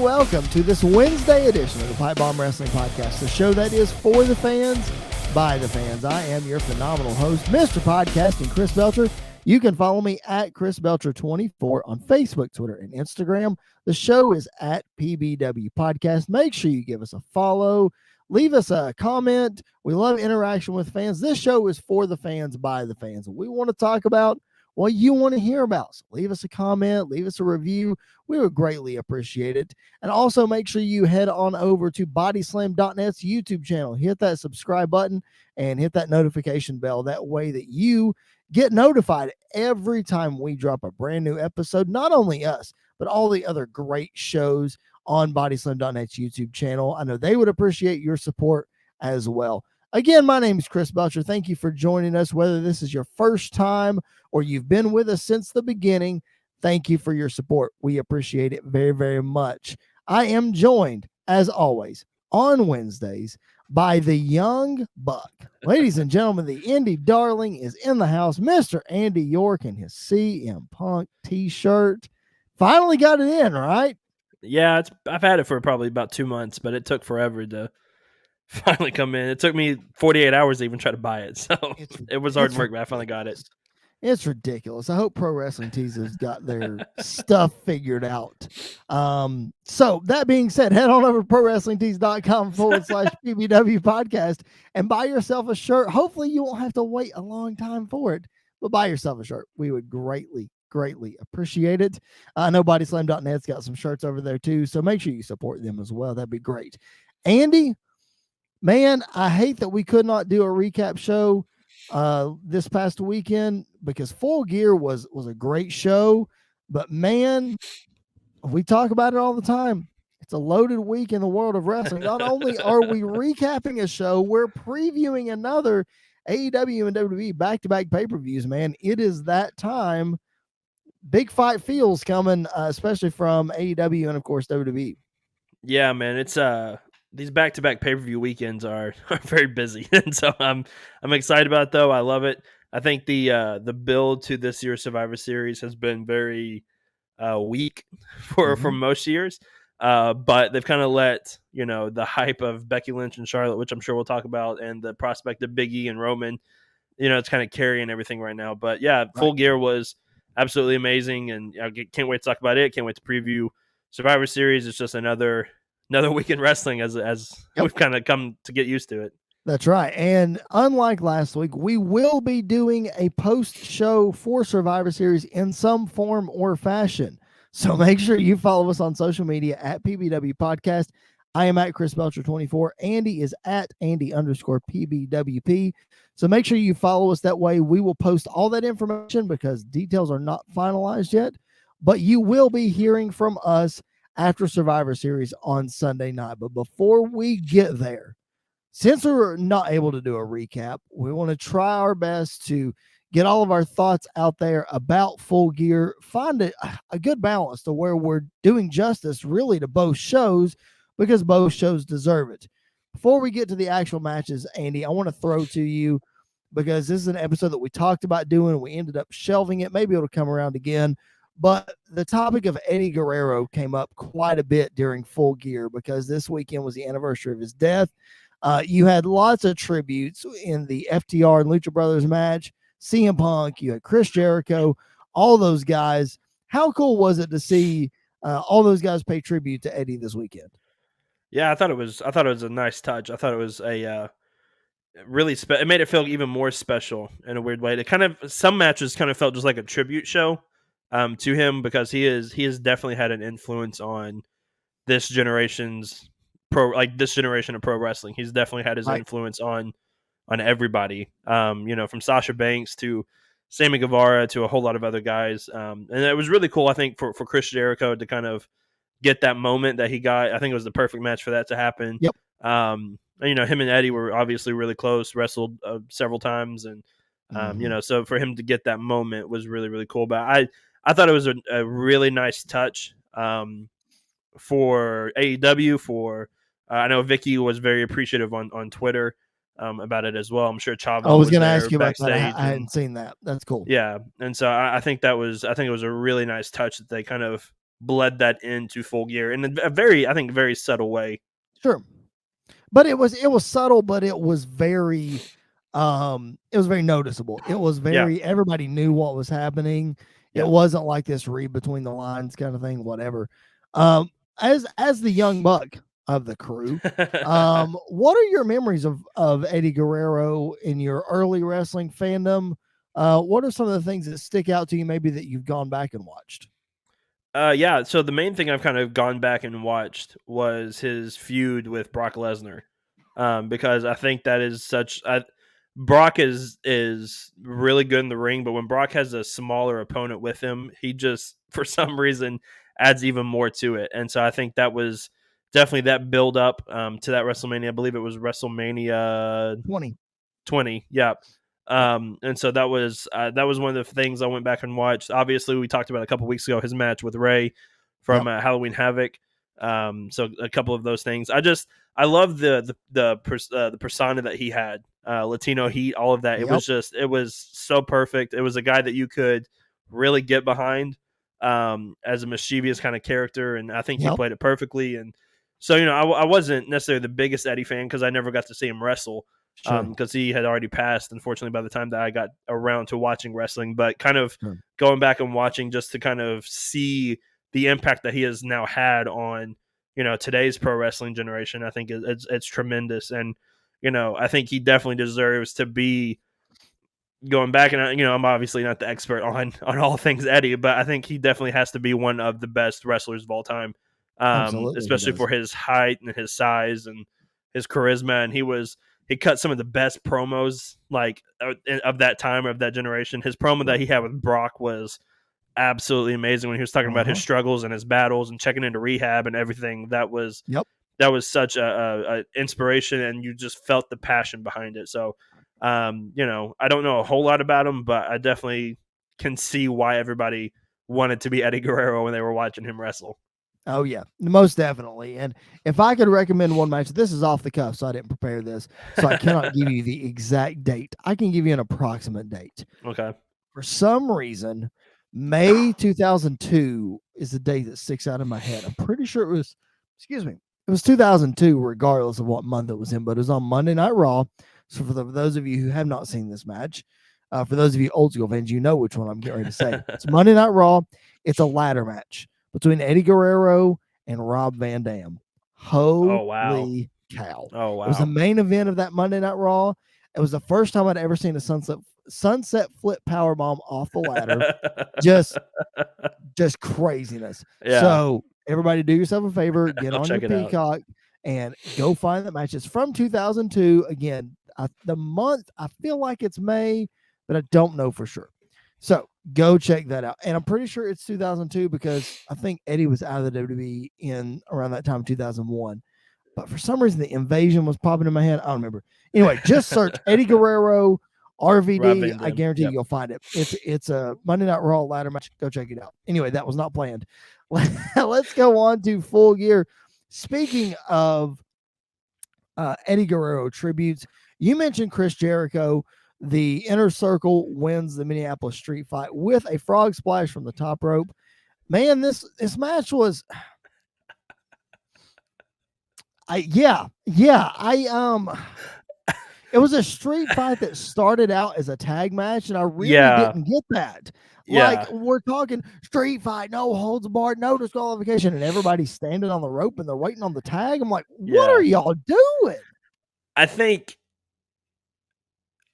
welcome to this Wednesday edition of the Pipe Bomb Wrestling Podcast, the show that is for the fans, by the fans. I am your phenomenal host, Mr. Podcasting, Chris Belcher. You can follow me at Chris Belcher24 on Facebook, Twitter, and Instagram. The show is at PBW Podcast. Make sure you give us a follow. Leave us a comment. We love interaction with fans. This show is for the fans, by the fans. We want to talk about what you want to hear about. So leave us a comment, leave us a review. We would greatly appreciate it. And also make sure you head on over to bodyslam.net's YouTube channel. Hit that subscribe button and hit that notification bell. That way that you get notified every time we drop a brand new episode. Not only us, but all the other great shows on bodyslam.net's YouTube channel. I know they would appreciate your support as well. Again, my name is Chris Belcher. Thank you for joining us. Whether this is your first time or you've been with us since the beginning, thank you for your support. We appreciate it very, very much. I am joined, as always, on Wednesdays by the young buck. Ladies and gentlemen, the indie darling is in the house. Mr. Andy York in his CM Punk t-shirt. Finally got it in, right? Yeah, I've had it for probably about 2 months, but it took forever to finally come in. It took me 48 hours to even try to buy it, so it was hard work, but I finally got it. It's ridiculous. I hope Pro Wrestling Tees has got their stuff figured out. So that being said, head on over to prowrestlingtees.com/PBW podcast and buy yourself a shirt. Hopefully you won't have to wait a long time for it, but buy yourself a shirt. We would greatly appreciate it. I know bodyslam.net's got some shirts over there too, so make sure you support them as well. That'd be great. Andy, man, I hate that we could not do a recap show this past weekend because Full Gear was a great show, but man, we talk about it all the time. It's a loaded week in the world of wrestling. Not only are we recapping a show, we're previewing another AEW and WWE back-to-back pay-per-views, man. It is that time. Big fight feels coming, especially from AEW and of course WWE. Yeah, man, it's these back-to-back pay-per-view weekends are very busy, and so I'm excited about it, though. I love it. I think the build to this year's Survivor Series has been very weak for most years, but they've kind of let the hype of Becky Lynch and Charlotte, which I'm sure we'll talk about, and the prospect of Big E and Roman, it's kind of carrying everything right now. But yeah, Full Gear was absolutely amazing, and I can't wait to talk about it. Can't wait to preview Survivor Series. It's just another week in wrestling as we've kind of come to get used to it. That's right. And unlike last week, we will be doing a post-show for Survivor Series in some form or fashion. So make sure you follow us on social media at PBW Podcast. I am at Chris Belcher24. Andy is at Andy_PBWP. So make sure you follow us. That way we will post all that information because details are not finalized yet. But you will be hearing from us after Survivor Series on Sunday night. But before we get there, since we're not able to do a recap, we want to try our best to get all of our thoughts out there about Full Gear, find a good balance to where we're doing justice really to both shows because both shows deserve it. Before we get to the actual matches, Andy, I want to throw to you because this is an episode that we talked about doing. We ended up shelving it. Maybe it'll come around again. But the topic of Eddie Guerrero came up quite a bit during Full Gear because this weekend was the anniversary of his death. You had lots of tributes in the FTR and Lucha Brothers match, CM Punk, you had Chris Jericho, all those guys. How cool was it to see all those guys pay tribute to Eddie this weekend? Yeah, I thought it was a nice touch. I thought it was a really it made it feel even more special in a weird way. Some matches kind of felt just like a tribute show to him because he has definitely had an influence on this generation of pro wrestling. He's definitely had his influence on everybody. From Sasha Banks to Sammy Guevara to a whole lot of other guys. And it was really cool, I think, for Chris Jericho to kind of get that moment that he got. I think it was the perfect match for that to happen. Yep. Him and Eddie were obviously really close, wrestled several times, and so for him to get that moment was really, really cool. But I thought it was a really nice touch for AEW. I know Vicky was very appreciative on Twitter about it as well. I'm sure Chavo. I was going to ask you about that. I hadn't seen that. That's cool. Yeah, and so I think it was a really nice touch that they kind of bled that into Full Gear in a very, I think, very subtle way. Sure. But it was subtle, but it was very noticeable. It was Yeah. very, everybody knew what was happening. It Yeah. wasn't like this read between the lines kind of thing, whatever. As the young buck of the crew, what are your memories of Eddie Guerrero in your early wrestling fandom? What are some of the things that stick out to you maybe that you've gone back and watched? Yeah, so the main thing I've kind of gone back and watched was his feud with Brock Lesnar, because I think that is Brock is really good in the ring, but when Brock has a smaller opponent with him, he just for some reason adds even more to it, and so I think that was definitely that build up to that WrestleMania. I believe it was WrestleMania 20. 20. Yeah. Yep. And so that was one of the things I went back and watched. Obviously, we talked about a couple weeks ago his match with Ray from Yep. Halloween Havoc. So a couple of those things. I love the persona that he had, Latino heat, all of that. Yep. It was so perfect. It was a guy that you could really get behind as a mischievous kind of character, and I think he Yep. played it perfectly. And so I wasn't necessarily the biggest Eddie fan because I never got to see him wrestle Sure. because he had already passed, unfortunately, by the time that I got around to watching wrestling. But kind of Sure. going back and watching just to kind of see the impact that he has now had on today's pro wrestling generation, I think it's tremendous. And I think he definitely deserves to be going back. And I'm obviously not the expert on all things Eddie, but I think he definitely has to be one of the best wrestlers of all time, Absolutely, he especially does. for his height and his size and his charisma. And he cut some of the best promos like of that time, of that generation. His promo that he had with Brock was absolutely amazing when he was talking about his struggles and his battles and checking into rehab and everything. Yep. That was such a inspiration, and you just felt the passion behind it. So, I don't know a whole lot about him, but I definitely can see why everybody wanted to be Eddie Guerrero when they were watching him wrestle. Oh yeah, most definitely. And if I could recommend one match, this is off the cuff, so I didn't prepare this, so I cannot give you the exact date. I can give you an approximate date. Okay. For some reason, May 2002 is the date that sticks out in my head. I'm pretty sure it was, it was 2002, regardless of what month it was in, but it was on Monday Night Raw. So for those of you who have not seen this match, for those of you old school fans, you know which one I'm getting ready to say. It's Monday Night Raw. It's a ladder match between Eddie Guerrero and Rob Van Dam. Oh wow. Holy cow. Oh It was the wow. main event of that Monday Night Raw. It was the first time I'd ever seen a sunset flip powerbomb off the ladder. Just craziness. Yeah. So everybody do yourself a favor, get I'll on your check it out. Peacock and go find that match. It's from 2002. Again, the month, I feel like it's May, but I don't know for sure. So go check that out. And I'm pretty sure it's 2002 because I think Eddie was out of the WWE in around that time, 2001. But for some reason, the invasion was popping in my head. I don't remember. Anyway, just search Eddie Guerrero, Rob RVD. Van I Dam. guarantee Yep. you'll find it. It's a Monday Night Raw ladder match. Go check it out. Anyway, that was not planned. Let's go on to Full Gear. Speaking of Eddie Guerrero tributes, you mentioned Chris Jericho. The Inner Circle wins the Minneapolis Street Fight with a frog splash from the top rope. Man, this match was. It was a street fight that started out as a tag match, and I really Yeah. didn't get that. Yeah. Like, we're talking street fight, no holds barred, no disqualification, and everybody's standing on the rope and they're waiting on the tag. I'm like, what Yeah. are y'all doing? I think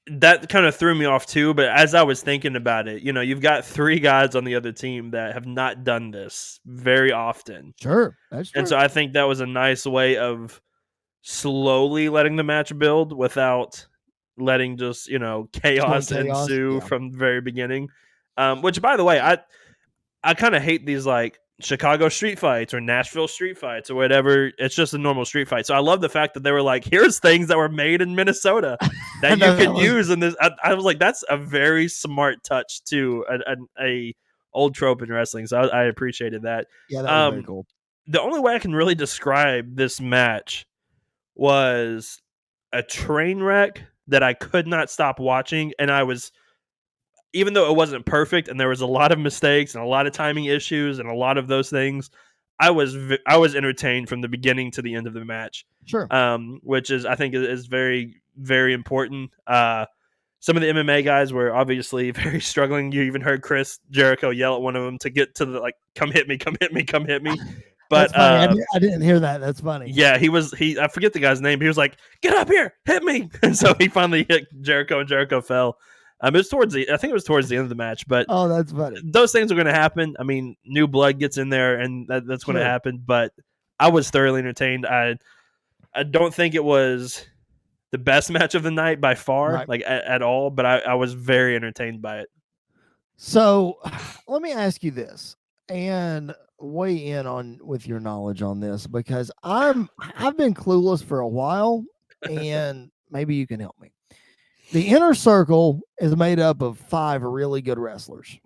that kind of threw me off too, but as I was thinking about it, you've got 3 guys on the other team that have not done this very often. Sure, that's true. And so I think that was a nice way of slowly letting the match build without letting just, chaos ensue yeah. from the very beginning. Which, by the way, I kind of hate these like Chicago street fights or Nashville street fights or whatever. It's just a normal street fight. So I love the fact that they were like, here's things that were made in Minnesota that you can use in this. I was like, that's a very smart touch to a old trope in wrestling. So I appreciated that. Yeah, that was very cool. The only way I can really describe this match was a train wreck that I could not stop watching, and even though it wasn't perfect and there was a lot of mistakes and a lot of timing issues and a lot of those things, I was entertained from the beginning to the end of the match. Sure. Which is I think is very, very important. Some of the MMA guys were obviously very struggling. You even heard Chris Jericho yell at one of them to get to the like, "Come hit me, come hit me, come hit me." But That's funny. I didn't hear that. That's funny. yeah, I forget the guy's name. He was like, "Get up here, hit me!" And so he finally hit Jericho, and Jericho fell. It was I think it was towards the end of the match. But oh, that's funny. Those things are going to happen. I mean, new blood gets in there, and that's going to happen. But I was thoroughly entertained. I don't think it was the best match of the night by far, like at all. But I was very entertained by it. So, let me ask you this, and weigh in on with your knowledge on this, because I've been clueless for a while, and maybe you can help me. The Inner Circle is made up of 5 really good wrestlers.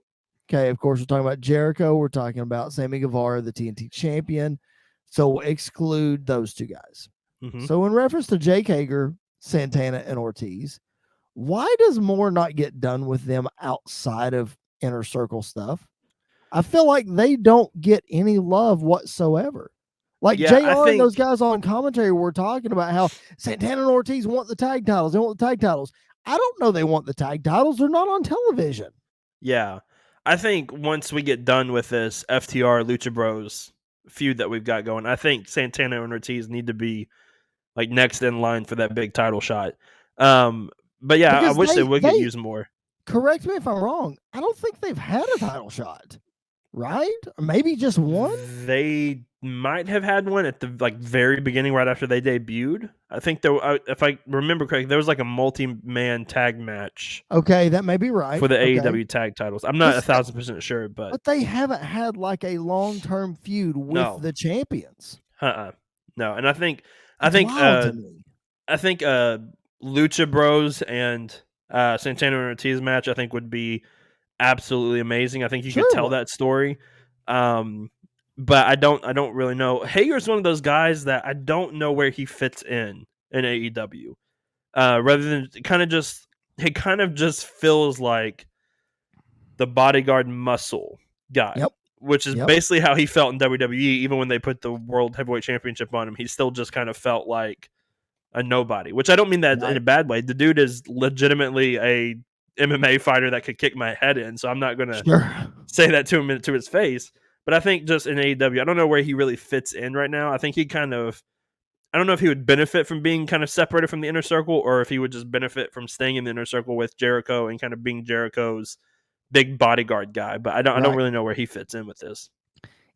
Okay, of course, we're talking about Jericho. We're talking about Sammy Guevara, the TNT champion. So we'll exclude those 2 guys. Mm-hmm. So in reference to Jake Hager, Santana, and Ortiz, why does more not get done with them outside of Inner Circle stuff? I feel like they don't get any love whatsoever. Like JR and those guys on commentary were talking about how Santana and Ortiz want the tag titles. They want the tag titles. I don't know they want the tag titles. They're not on television. Yeah. I think once we get done with this FTR Lucha Bros feud that we've got going, I think Santana and Ortiz need to be like next in line for that big title shot. But yeah, because I wish they would get used more. Correct me if I'm wrong. I don't think they've had a title shot, right? Or maybe just one. They might have had one at the very beginning, right after they debuted. I think if I remember correctly, there was like a multi-man tag match. Okay, that may be right for the AEW tag titles. I'm not 1,000% sure, but they haven't had like a long-term feud with the champions. No, and I think Lucha Bros and Santana and Ortiz match I think would be absolutely amazing. I think you could tell that story. But I don't really know. Hager's one of those guys that I don't know where he fits in AEW. Rather than he kind of just feels like the bodyguard muscle guy, which is basically how he felt in WWE. Even when they put the World Heavyweight Championship on him, he still just kind of felt like a nobody, which I don't mean that in a bad way. The dude is legitimately a MMA fighter that could kick my head in, so I'm not going to say that to him to his face. But I think just in AEW, I don't know where he really fits in right now. I think I don't know if he would benefit from being kind of separated from the Inner Circle, or if he would just benefit from staying in the Inner Circle with Jericho and kind of being Jericho's big bodyguard guy. But I don't really know where he fits in with this.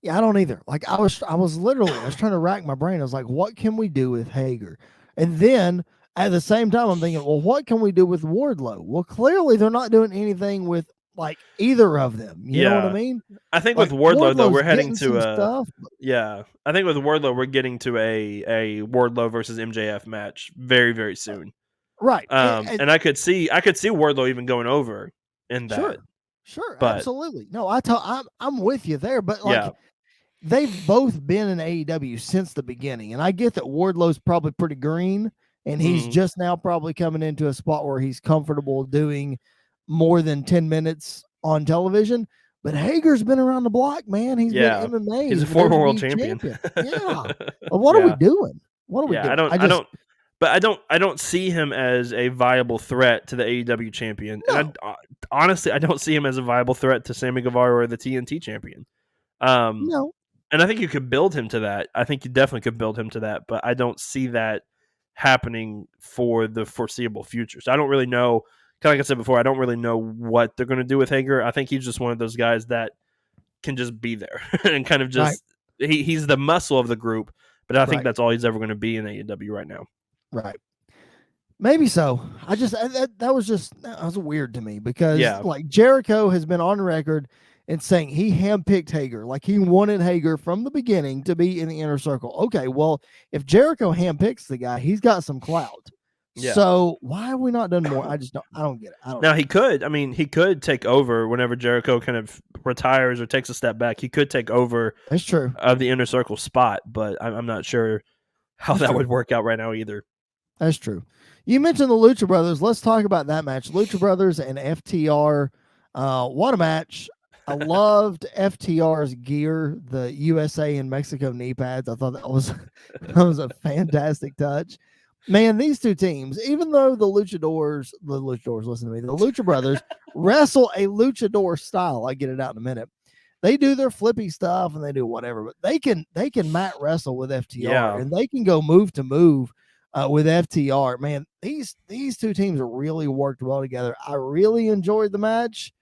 Yeah, I don't either. Like I was trying to rack my brain. I was like, what can we do with Hager? And then at the same time, I'm thinking, well, what can we do with Wardlow? Well, clearly they're not doing anything with like either of them. You know what I mean? I think with Wardlow though, we're heading to I think with Wardlow, we're getting to a Wardlow versus MJF match very, very soon. Right. And I could see Wardlow even going over in that. Sure, absolutely. No, I'm with you there, but like they've both been in AEW since the beginning, and I get that Wardlow's probably pretty green, and he's just now probably coming into a spot where he's comfortable doing more than 10 minutes on television. But Hager's been around the block, man. He's been MMA. He's a former world champion. Yeah. Well, what are we doing? What are we doing? I don't see him as a viable threat to the AEW champion. No. And honestly, I don't see him as a viable threat to Sammy Guevara or the TNT champion. No. And I think you could build him to that. I think you definitely could build him to that, but I don't see that happening for the foreseeable future. So I don't really know. Kind of like I said before, I don't really know what they're going to do with Hager. I think he's just one of those guys that can just be there and kind of just he's the muscle of the group. But I think that's all he's ever going to be in AEW right now. Right. Maybe so. That was weird to me because like Jericho has been on record and saying he handpicked Hager, like he wanted Hager from the beginning to be in the Inner Circle. Okay, well, if Jericho handpicks the guy, he's got some clout. Yeah. So why have we not done more? I don't get it. Now he could. I mean, he could take over whenever Jericho kind of retires or takes a step back. He could take over. That's true. The Inner Circle spot, but I'm not sure how that would work out right now either. That's true. You mentioned the Lucha Brothers. Let's talk about that match. Lucha Brothers and FTR. What a match. I loved FTR's gear, the USA and Mexico knee pads. I thought that was that was a fantastic touch. Man, these two teams, even though the luchadors, listen to me, the Lucha Brothers wrestle a luchador style. I get it out in a minute. They do their flippy stuff and they do whatever, but they can mat wrestle with FTR Yeah. and they can go move to move with FTR. Man, these two teams really worked well together. I really enjoyed the match,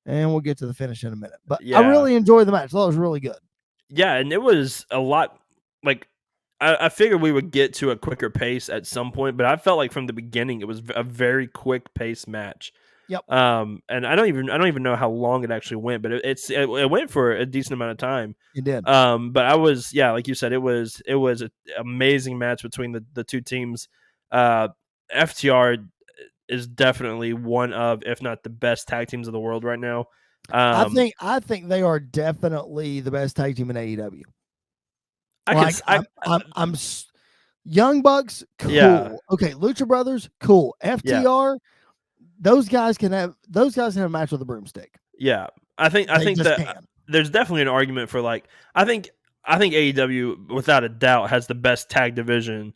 and we'll get to the finish in a minute. But I Yeah. really enjoyed the match. That was really good. Yeah, and it was a lot like I figured we would get to a quicker pace at some point, but I felt like from the beginning it was a very quick pace match. Yep, And I don't even know how long it actually went, but it went for a decent amount of time. it did. But like you said, it was an amazing match between the two teams. FTR is definitely one of, if not the best tag teams in the world right now. I think they are definitely the best tag team in AEW. I can Like s- I Young Bucks, cool. Yeah. Okay, Lucha Brothers, cool. Yeah. FTR, those guys can have a match with a broomstick. Yeah, I think They just that can. there's definitely an argument for like I think AEW without a doubt has the best tag division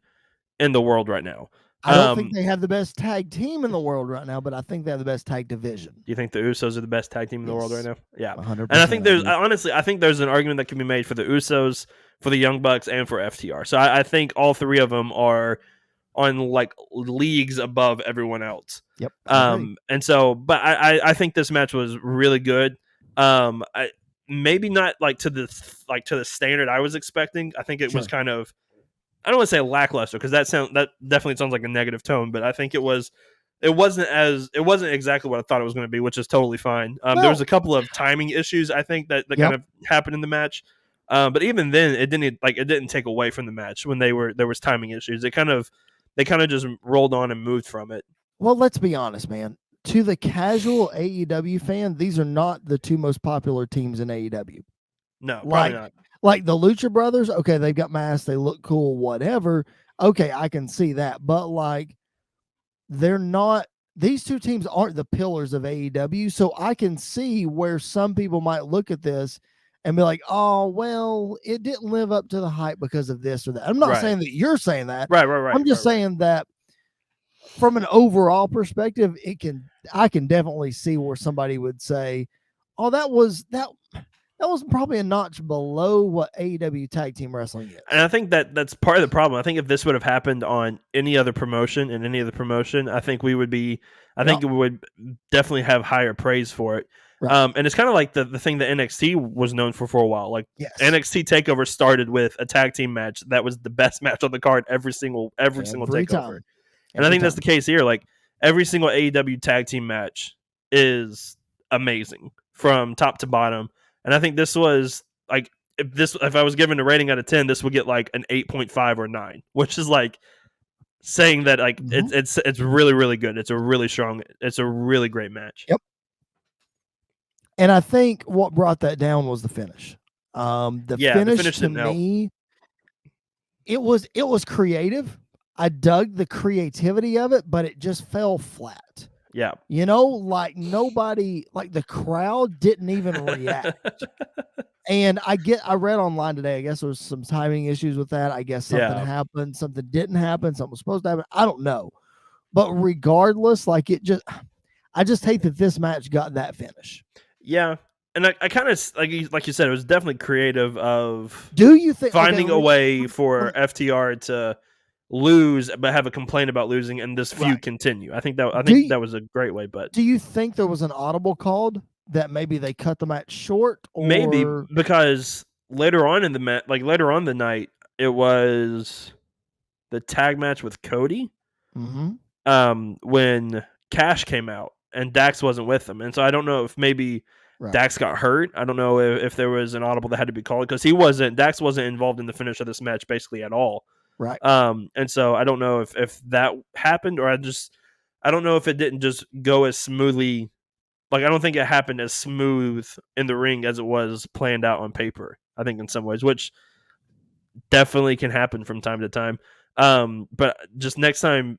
in the world right now. I don't think they have the best tag team in the world right now, but I think they have the best tag division. Do you think the Usos are the best tag team in the world right Yes. now? Yeah, 100%. and I think I think there's an argument that can be made for the Usos, for the Young Bucks, and for FTR. So I think all three of them are on like leagues above everyone else. Yep. And so, but I think this match was really good. Maybe not like to the standard I was expecting. I think it was kind of, I don't want to say lackluster because that definitely sounds like a negative tone, but I think it wasn't exactly what I thought it was going to be, which is totally fine. There was a couple of timing issues I think that kind of happened in the match. But even then it didn't take away from the match when there was timing issues. They kind of just rolled on and moved from it. Well, let's be honest, man. To the casual AEW fan, these are not the two most popular teams in AEW. No, probably not. Like the Lucha Brothers, okay, they've got masks, they look cool, whatever. Okay, I can see that. But like, they're not, these two teams aren't the pillars of AEW. So I can see where some people might look at this and be like, oh, well, it didn't live up to the hype because of this or that. I'm not saying that you're saying that. Right. I'm just saying that from an overall perspective, I can definitely see where somebody would say, oh, that was probably a notch below what AEW tag team wrestling is. And I think that's part of the problem. I think if this would have happened on any other promotion, I think we would definitely have higher praise for it. Right. And it's kind of like the thing that NXT was known for a while. Like NXT TakeOver started with a tag team match that was the best match on the card every single TakeOver. And I think that's the case here. Like every single AEW tag team match is amazing from top to bottom. And I think this was like, if I was given a rating out of 10, this would get like an 8.5 or 9, which is like saying that like it's really, really good. It's a really great match. Yep. And I think what brought that down was the finish. The finish to me, it was creative. I dug the creativity of it, but it just fell flat. Yeah. You know, like nobody, like the crowd didn't even react. And I read online today, I guess there was some timing issues with that. I guess something happened, something didn't happen, something was supposed to happen. I don't know. But regardless, like I just hate that this match got that finish. Yeah. And I kind of, like you said, it was definitely creative of do you think finding a way for FTR to lose but have a complaint about losing and this feud continue. I think that was a great way. But do you think there was an audible called that maybe they cut the match short? Or... Maybe because later on in the night, it was the tag match with Cody. When Cash came out and Dax wasn't with him, and so I don't know if maybe Dax got hurt. I don't know if there was an audible that had to be called because Dax wasn't involved in the finish of this match basically at all. Right. And so I don't know if that happened, or I don't know if it didn't just go as smoothly. Like, I don't think it happened as smooth in the ring as it was planned out on paper, I think, in some ways, which definitely can happen from time to time. But just next time,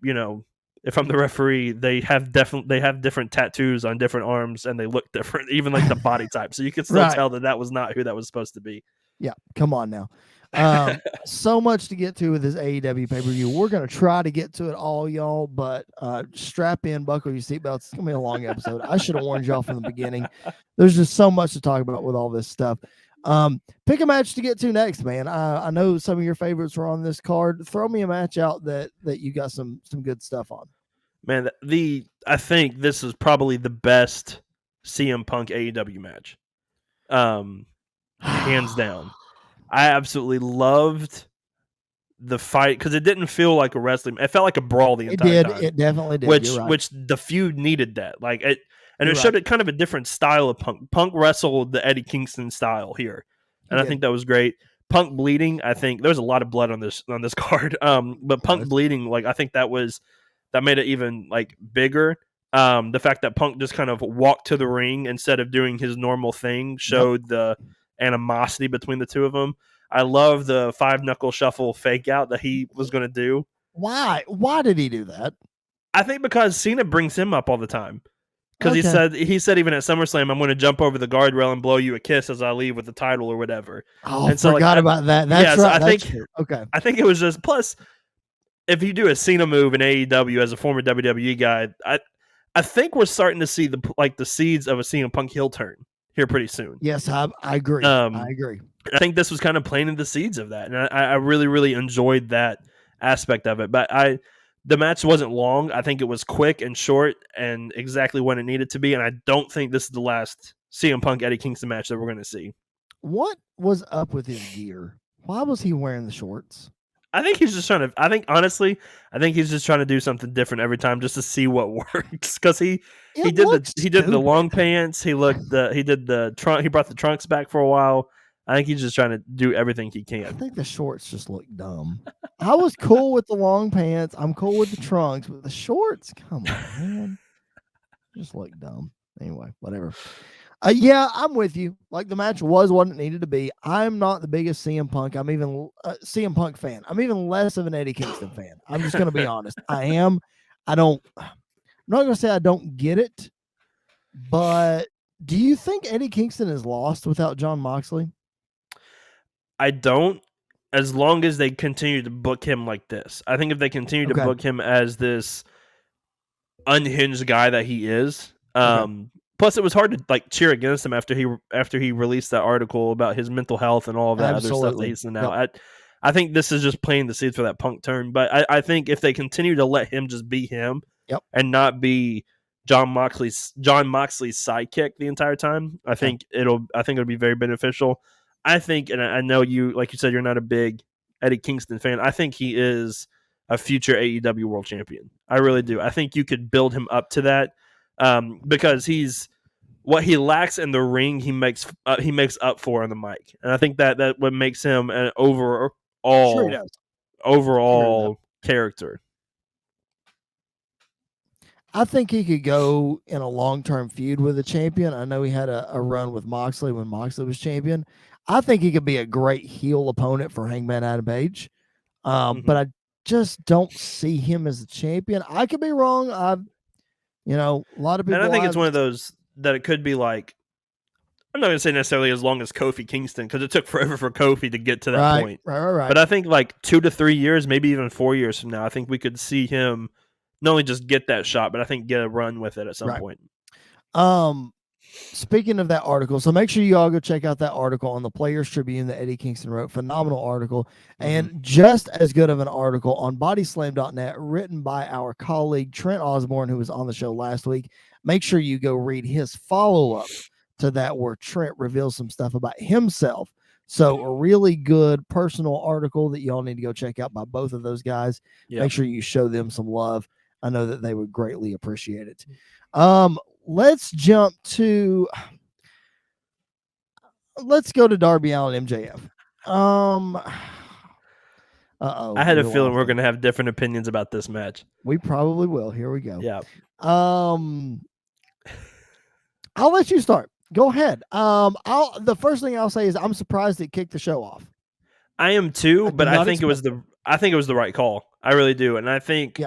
if I'm the referee, they have different tattoos on different arms and they look different, even like the body type. So you can still Right. tell that was not who that was supposed to be. Yeah, come on now. So much to get to with this AEW pay-per-view. We're going to try to get to it all, y'all, but strap in, buckle your seatbelts. It's going to be a long episode. I should have warned y'all from the beginning. There's just so much to talk about with all this stuff. Pick a match to get to next, man. I know some of your favorites were on this card. Throw me a match out that you got some good stuff on. Man, I think this is probably the best CM Punk AEW match. Hands down. I absolutely loved the fight because it didn't feel like a wrestling. It felt like a brawl the entire time. It definitely did. Which the feud needed that. Like it, and You're it showed it kind of a different style of Punk. Punk wrestled the Eddie Kingston style here, and I think that was great. Punk bleeding. I think there was a lot of blood on this card. But Punk bleeding, like I think that made it even like bigger. The fact that Punk just kind of walked to the ring instead of doing his normal thing showed the animosity between the two of them. I love the 5-knuckle shuffle fake out that he was going to do. Why did he do that? I think because Cena brings him up all the time. Because he said even at SummerSlam, I'm going to jump over the guardrail and blow you a kiss as I leave with the title or whatever. Oh, and so forgot about that. That's right. I think it was just plus. If you do a Cena move in AEW as a former WWE guy, I think we're starting to see the seeds of a CM Punk heel turn here pretty soon. Yes, I agree. I agree. I think this was kind of planting the seeds of that, and I really, really enjoyed that aspect of it. But the match wasn't long. I think it was quick and short and exactly what it needed to be. And I don't think this is the last CM Punk Eddie Kingston match that we're going to see. What was up with his gear? Why was he wearing the shorts? I think he's just trying to. Honestly, he's just trying to do something different every time, just to see what works. Because he did the long pants. He brought the trunks back for a while. I think he's just trying to do everything he can. I think the shorts just look dumb. I was cool with the long pants. I'm cool with the trunks, but the shorts, come on, man, just look dumb. Anyway, whatever. Yeah, I'm with you. Like the match was what it needed to be. I'm not the biggest CM Punk. I'm even CM Punk fan. I'm even less of an Eddie Kingston fan. I'm just going to be honest. I am. I'm not going to say I don't get it, but do you think Eddie Kingston is lost without Jon Moxley? I don't, as long as they continue to book him like this. I think if they continue to book him as this unhinged guy that he is, plus it was hard to cheer against him after he released that article about his mental health and all of that other stuff that he's now. Yep. I think this is just planting the seeds for that Punk turn. But I think if they continue to let him just be him and not be Jon Moxley's sidekick the entire time, I think it'll be very beneficial. I think, and I know you, like you said, you're not a big Eddie Kingston fan. I think he is a future AEW World Champion. I really do. I think you could build him up to that because he's what he lacks in the ring. He makes up for on the mic, and I think that what makes him an overall character. I think he could go in a long-term feud with a champion. I know he had a run with Moxley when Moxley was champion. I think he could be a great heel opponent for Hangman Adam Page. But I just don't see him as a champion. I could be wrong. A lot of people. And I think it's one of those that it could be like, I'm not going to say necessarily as long as Kofi Kingston, because it took forever for Kofi to get to that point. Right. But I think like 2 to 3 years, maybe even 4 years from now, I think we could see him not only just get that shot, but I think get a run with it at some point. Speaking of that article, so make sure you all go check out that article on the Players Tribune that Eddie Kingston wrote. Phenomenal article. And just as good of an article on bodyslam.net written by our colleague Trent Osborne, who was on the show last week. Make sure you go read his follow-up to that where Trent reveals some stuff about himself. So a really good personal article that y'all need to go check out by both of those guys. Yep. Make sure you show them some love. I know that they would greatly appreciate it. Let's go to Darby Allin MJF. I had a feeling we're going to have different opinions about this match. We probably will. Here we go. Yeah. I'll let you start. Go ahead. The first thing I'll say is I'm surprised it kicked the show off. I am too, but I think it was the right call. I really do. And I think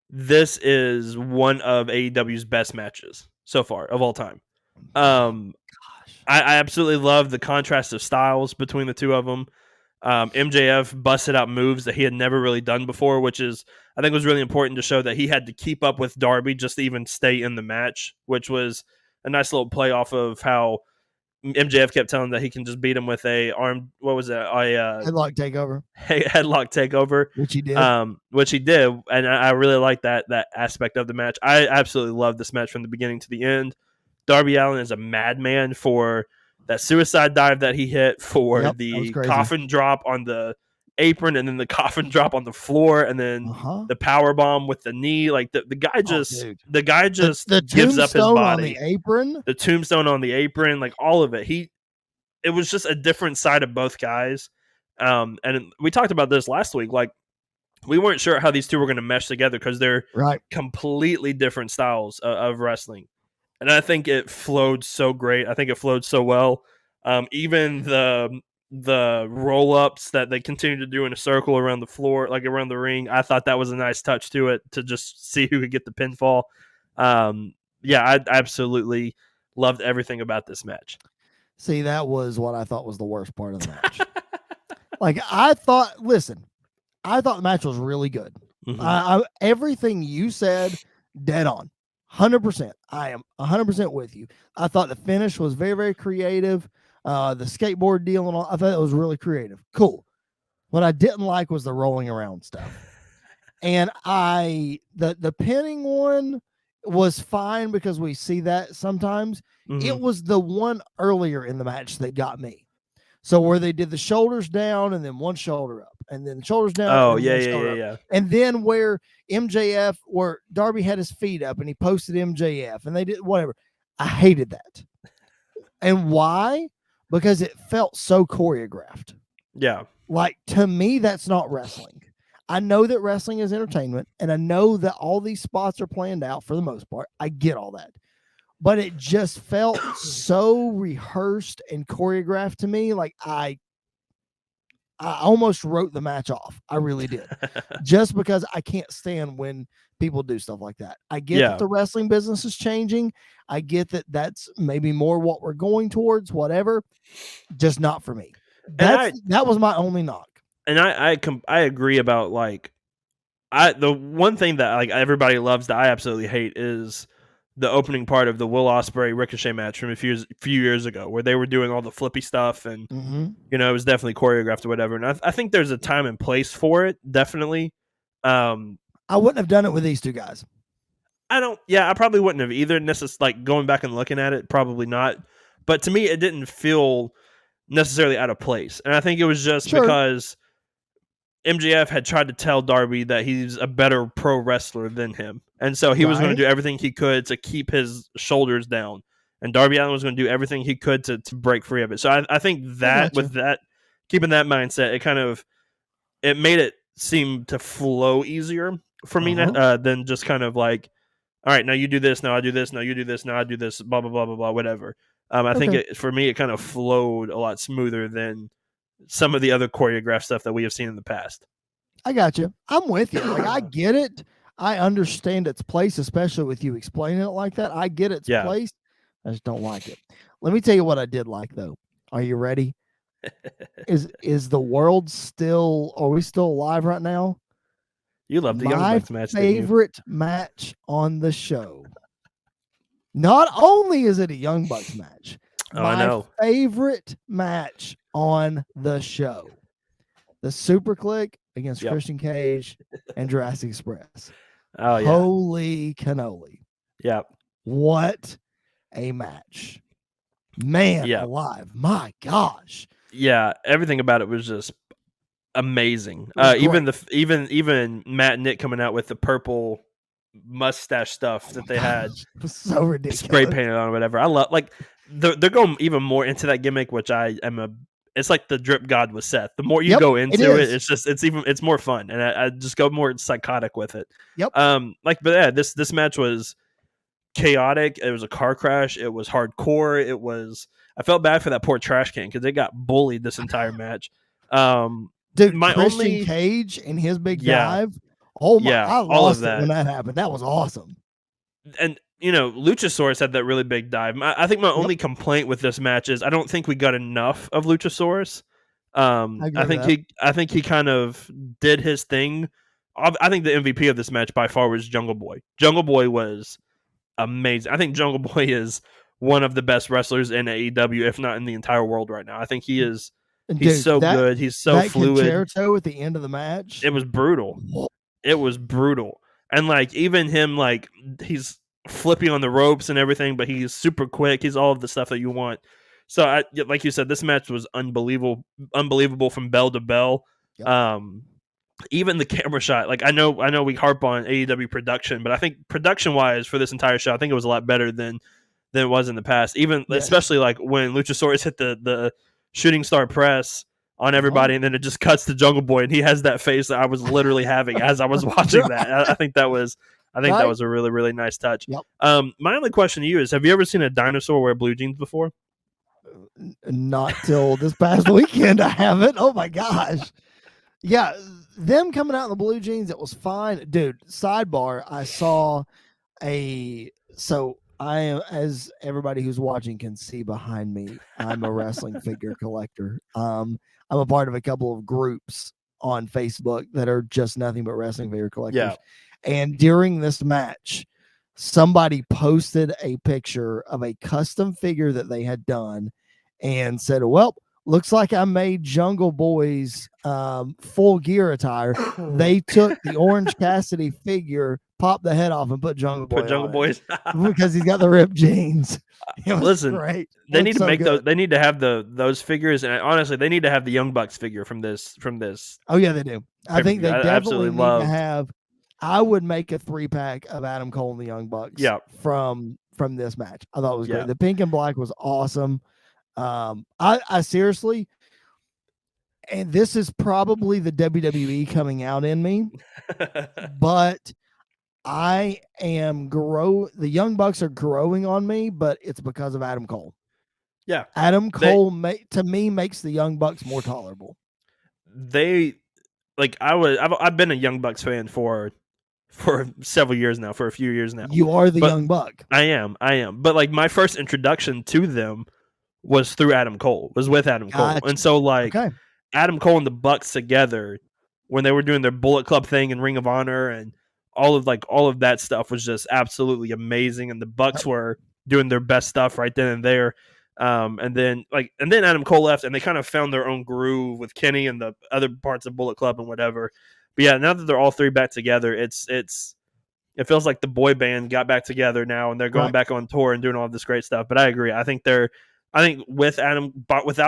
this is one of AEW's best matches so far of all time. Gosh. I absolutely love the contrast of styles between the two of them. MJF busted out moves that he had never really done before, which is, I think, was really important to show that he had to keep up with Darby just to even stay in the match, which was a nice little play off of how MJF kept telling that he can just beat him with a arm. What was it? Headlock takeover, Headlock takeover, which he did. Which he did, and I really like that aspect of the match. I absolutely love this match from the beginning to the end. Darby Allin is a madman for that suicide dive that he hit, for the coffin drop on the apron, and then the coffin drop on the floor, and then the power bomb with the knee. Like the guy just the gives up his body. On the apron, the tombstone on the apron, like all of it. It was just a different side of both guys. And we talked about this last week. Like, we weren't sure how these two were going to mesh together because they're completely different styles of wrestling. And I think it flowed so great. I think it flowed so well. Even the roll ups that they continue to do in a circle around the floor, like around the ring, I thought that was a nice touch to it, to just see who could get the pinfall. I absolutely loved everything about this match. See, that was what I thought was the worst part of the match. I thought the match was really good. Mm-hmm. Everything you said, dead on. 100%. I am 100% with you. I thought the finish was very, very creative. The skateboard deal and all, I thought it was really creative. Cool. What I didn't like was the rolling around stuff. And the pinning one was fine because we see that sometimes. Mm-hmm. It was the one earlier in the match that got me. So where they did the shoulders down and then one shoulder up and then shoulders down. Oh, yeah. And then where where Darby had his feet up and he posted MJF and they did whatever. I hated that. And why? Because it felt so choreographed. Yeah. Like, to me, that's not wrestling. I know that wrestling is entertainment and I know that all these spots are planned out for the most part. I get all that. But it just felt so rehearsed and choreographed to me. Like I almost wrote the match off. I really did. Just because I can't stand when people do stuff like that. I get that the wrestling business is changing. I get that that's maybe more what we're going towards, whatever. Just not for me. That was my only knock. And I agree about the one thing that everybody loves that I absolutely hate is the opening part of the Will Ospreay Ricochet match from a few years ago, where they were doing all the flippy stuff and, it was definitely choreographed or whatever. And I think there's a time and place for it, definitely. I wouldn't have done it with these two guys. I probably wouldn't have either. Necessarily, going back and looking at it, probably not. But to me, it didn't feel necessarily out of place. And I think it was just because MJF had tried to tell Darby that he's a better pro wrestler than him. And so he was going to do everything he could to keep his shoulders down. And Darby Allin was going to do everything he could to break free of it. So I think that with that, keeping that mindset, it made it seem to flow easier for me than just kind of like, all right, now you do this, now I do this, now you do this, now I do this, blah, blah, blah, blah, blah, whatever. I think for me, it kind of flowed a lot smoother than some of the other choreographed stuff that we have seen in the past. I got you. I'm with you. I get it. I understand its place, especially with you explaining it like that. I get its place. I just don't like it. Let me tell you what I did like, though. Are you ready? Is the world still? Are we still alive right now? You love the Young Bucks match. My favorite match on the show. Not only is it a Young Bucks match, my favorite match on the show, the Super Click against Christian Cage and Jurassic Express. Oh, yeah. Holy cannoli. Yep. What a match. Man alive. My gosh. Yeah, everything about it was just amazing. Even Matt and Nick coming out with the purple mustache stuff that they had. So ridiculous. Spray painted on or whatever. I love, they're going even more into that gimmick, which it's like the drip god with Seth. The more you go into it's more fun, and I just go more psychotic with it. Yep. This match was chaotic. It was a car crash. It was hardcore. I felt bad for that poor trash can because they got bullied this entire match. Dude, Christian Cage and his big dive Oh my! Yeah, I all of lost it that. when that happened. That was awesome. And Luchasaurus had that really big dive. I think my only complaint with this match is I don't think we got enough of Luchasaurus. I agree with that. I think he kind of did his thing. I think the MVP of this match by far was Jungle Boy. Jungle Boy was amazing. I think Jungle Boy is one of the best wrestlers in AEW, if not in the entire world right now. I think he is. And He's dude, so good. He's so that fluid. concerto at the end of the match, It was brutal. It was brutal. And like even him, like he's flipping on the ropes and everything, but he's super quick. He's all of the stuff that you want. So like you said, this match was unbelievable from bell to bell. Yep. Even the camera shot, like I know we harp on AEW production, but I think production wise for this entire show, I think it was a lot better than it was in the past. Even especially like when Luchasaurus hit the shooting star press on everybody, and then it just cuts to Jungle Boy, and he has that face that I was literally having as I was watching that. I think that was that was a really, really nice touch. Yep. My only question to you is: have you ever seen a dinosaur wear blue jeans before? Not till this past weekend, I haven't. Oh my gosh! Yeah, them coming out in the blue jeans, it was fine, dude. Sidebar: I saw I am, as everybody who's watching can see behind me, I'm a wrestling figure collector. I'm a part of a couple of groups on Facebook that are just nothing but wrestling figure collectors. Yeah. And during this match, somebody posted a picture of a custom figure that they had done and said, well, looks like I made Jungle Boy's full gear attire. They took the Orange Cassidy figure, popped the head off, and put Jungle Boy because he's got the ripped jeans. Listen, great. They need to make those. They need to have those figures, and honestly, they need to have the Young Bucks figure from this. Oh yeah, they do. I think they definitely need to have. I would make a 3-pack of Adam Cole and the Young Bucks. Yeah. From this match, I thought it was great. The pink and black was awesome. I seriously, and this is probably the WWE coming out in me, but I am the Young Bucks are growing on me, but it's because of Adam Cole. Yeah. Adam Cole to me makes the Young Bucks more tolerable. I've been a Young Bucks fan for several years now, for a few years now. You are the Young Buck. I am. But like my first introduction to them was through Adam Cole, was with Adam Cole. And so like Adam Cole and the Bucks together, when they were doing their Bullet Club thing and Ring of Honor and all of that stuff was just absolutely amazing. And the Bucks were doing their best stuff right then and there. And then Adam Cole left and they kind of found their own groove with Kenny and the other parts of Bullet Club and whatever. But yeah, now that they're all three back together, it feels like the boy band got back together now and they're going back on tour and doing all this great stuff. But I agree. I think without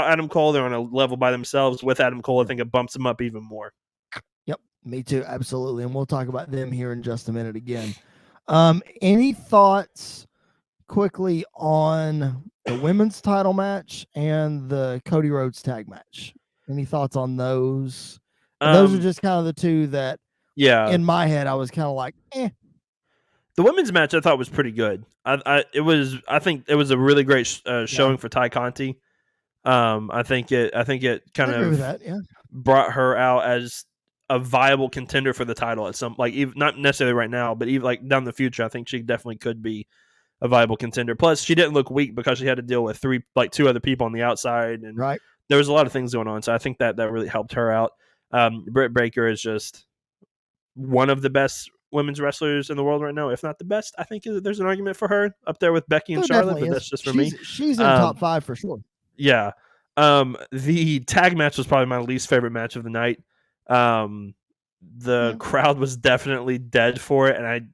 Adam Cole, they're on a level by themselves. With Adam Cole, I think it bumps them up even more. Yep, me too, absolutely. And we'll talk about them here in just a minute again. Any thoughts quickly on the women's title match and the Cody Rhodes tag match? Any thoughts on those? Those are just kind of the two that, in my head, I was kind of like, eh. The women's match I thought was pretty good. I think it was a really great showing for Ty Conti. I think it kind of brought her out as a viable contender for the title at some, like, even not necessarily right now, but even like down the future. I think she definitely could be a viable contender. Plus, she didn't look weak because she had to deal with two other people on the outside, and there was a lot of things going on. So I think that really helped her out. Britt Baker is just one of the best women's wrestlers in the world right now, if not the best. I think there's an argument for her up there with Becky and Charlotte, but that's just for me. She's in top 5 for sure. Yeah. The tag match was probably my least favorite match of the night. The crowd was definitely dead for it, and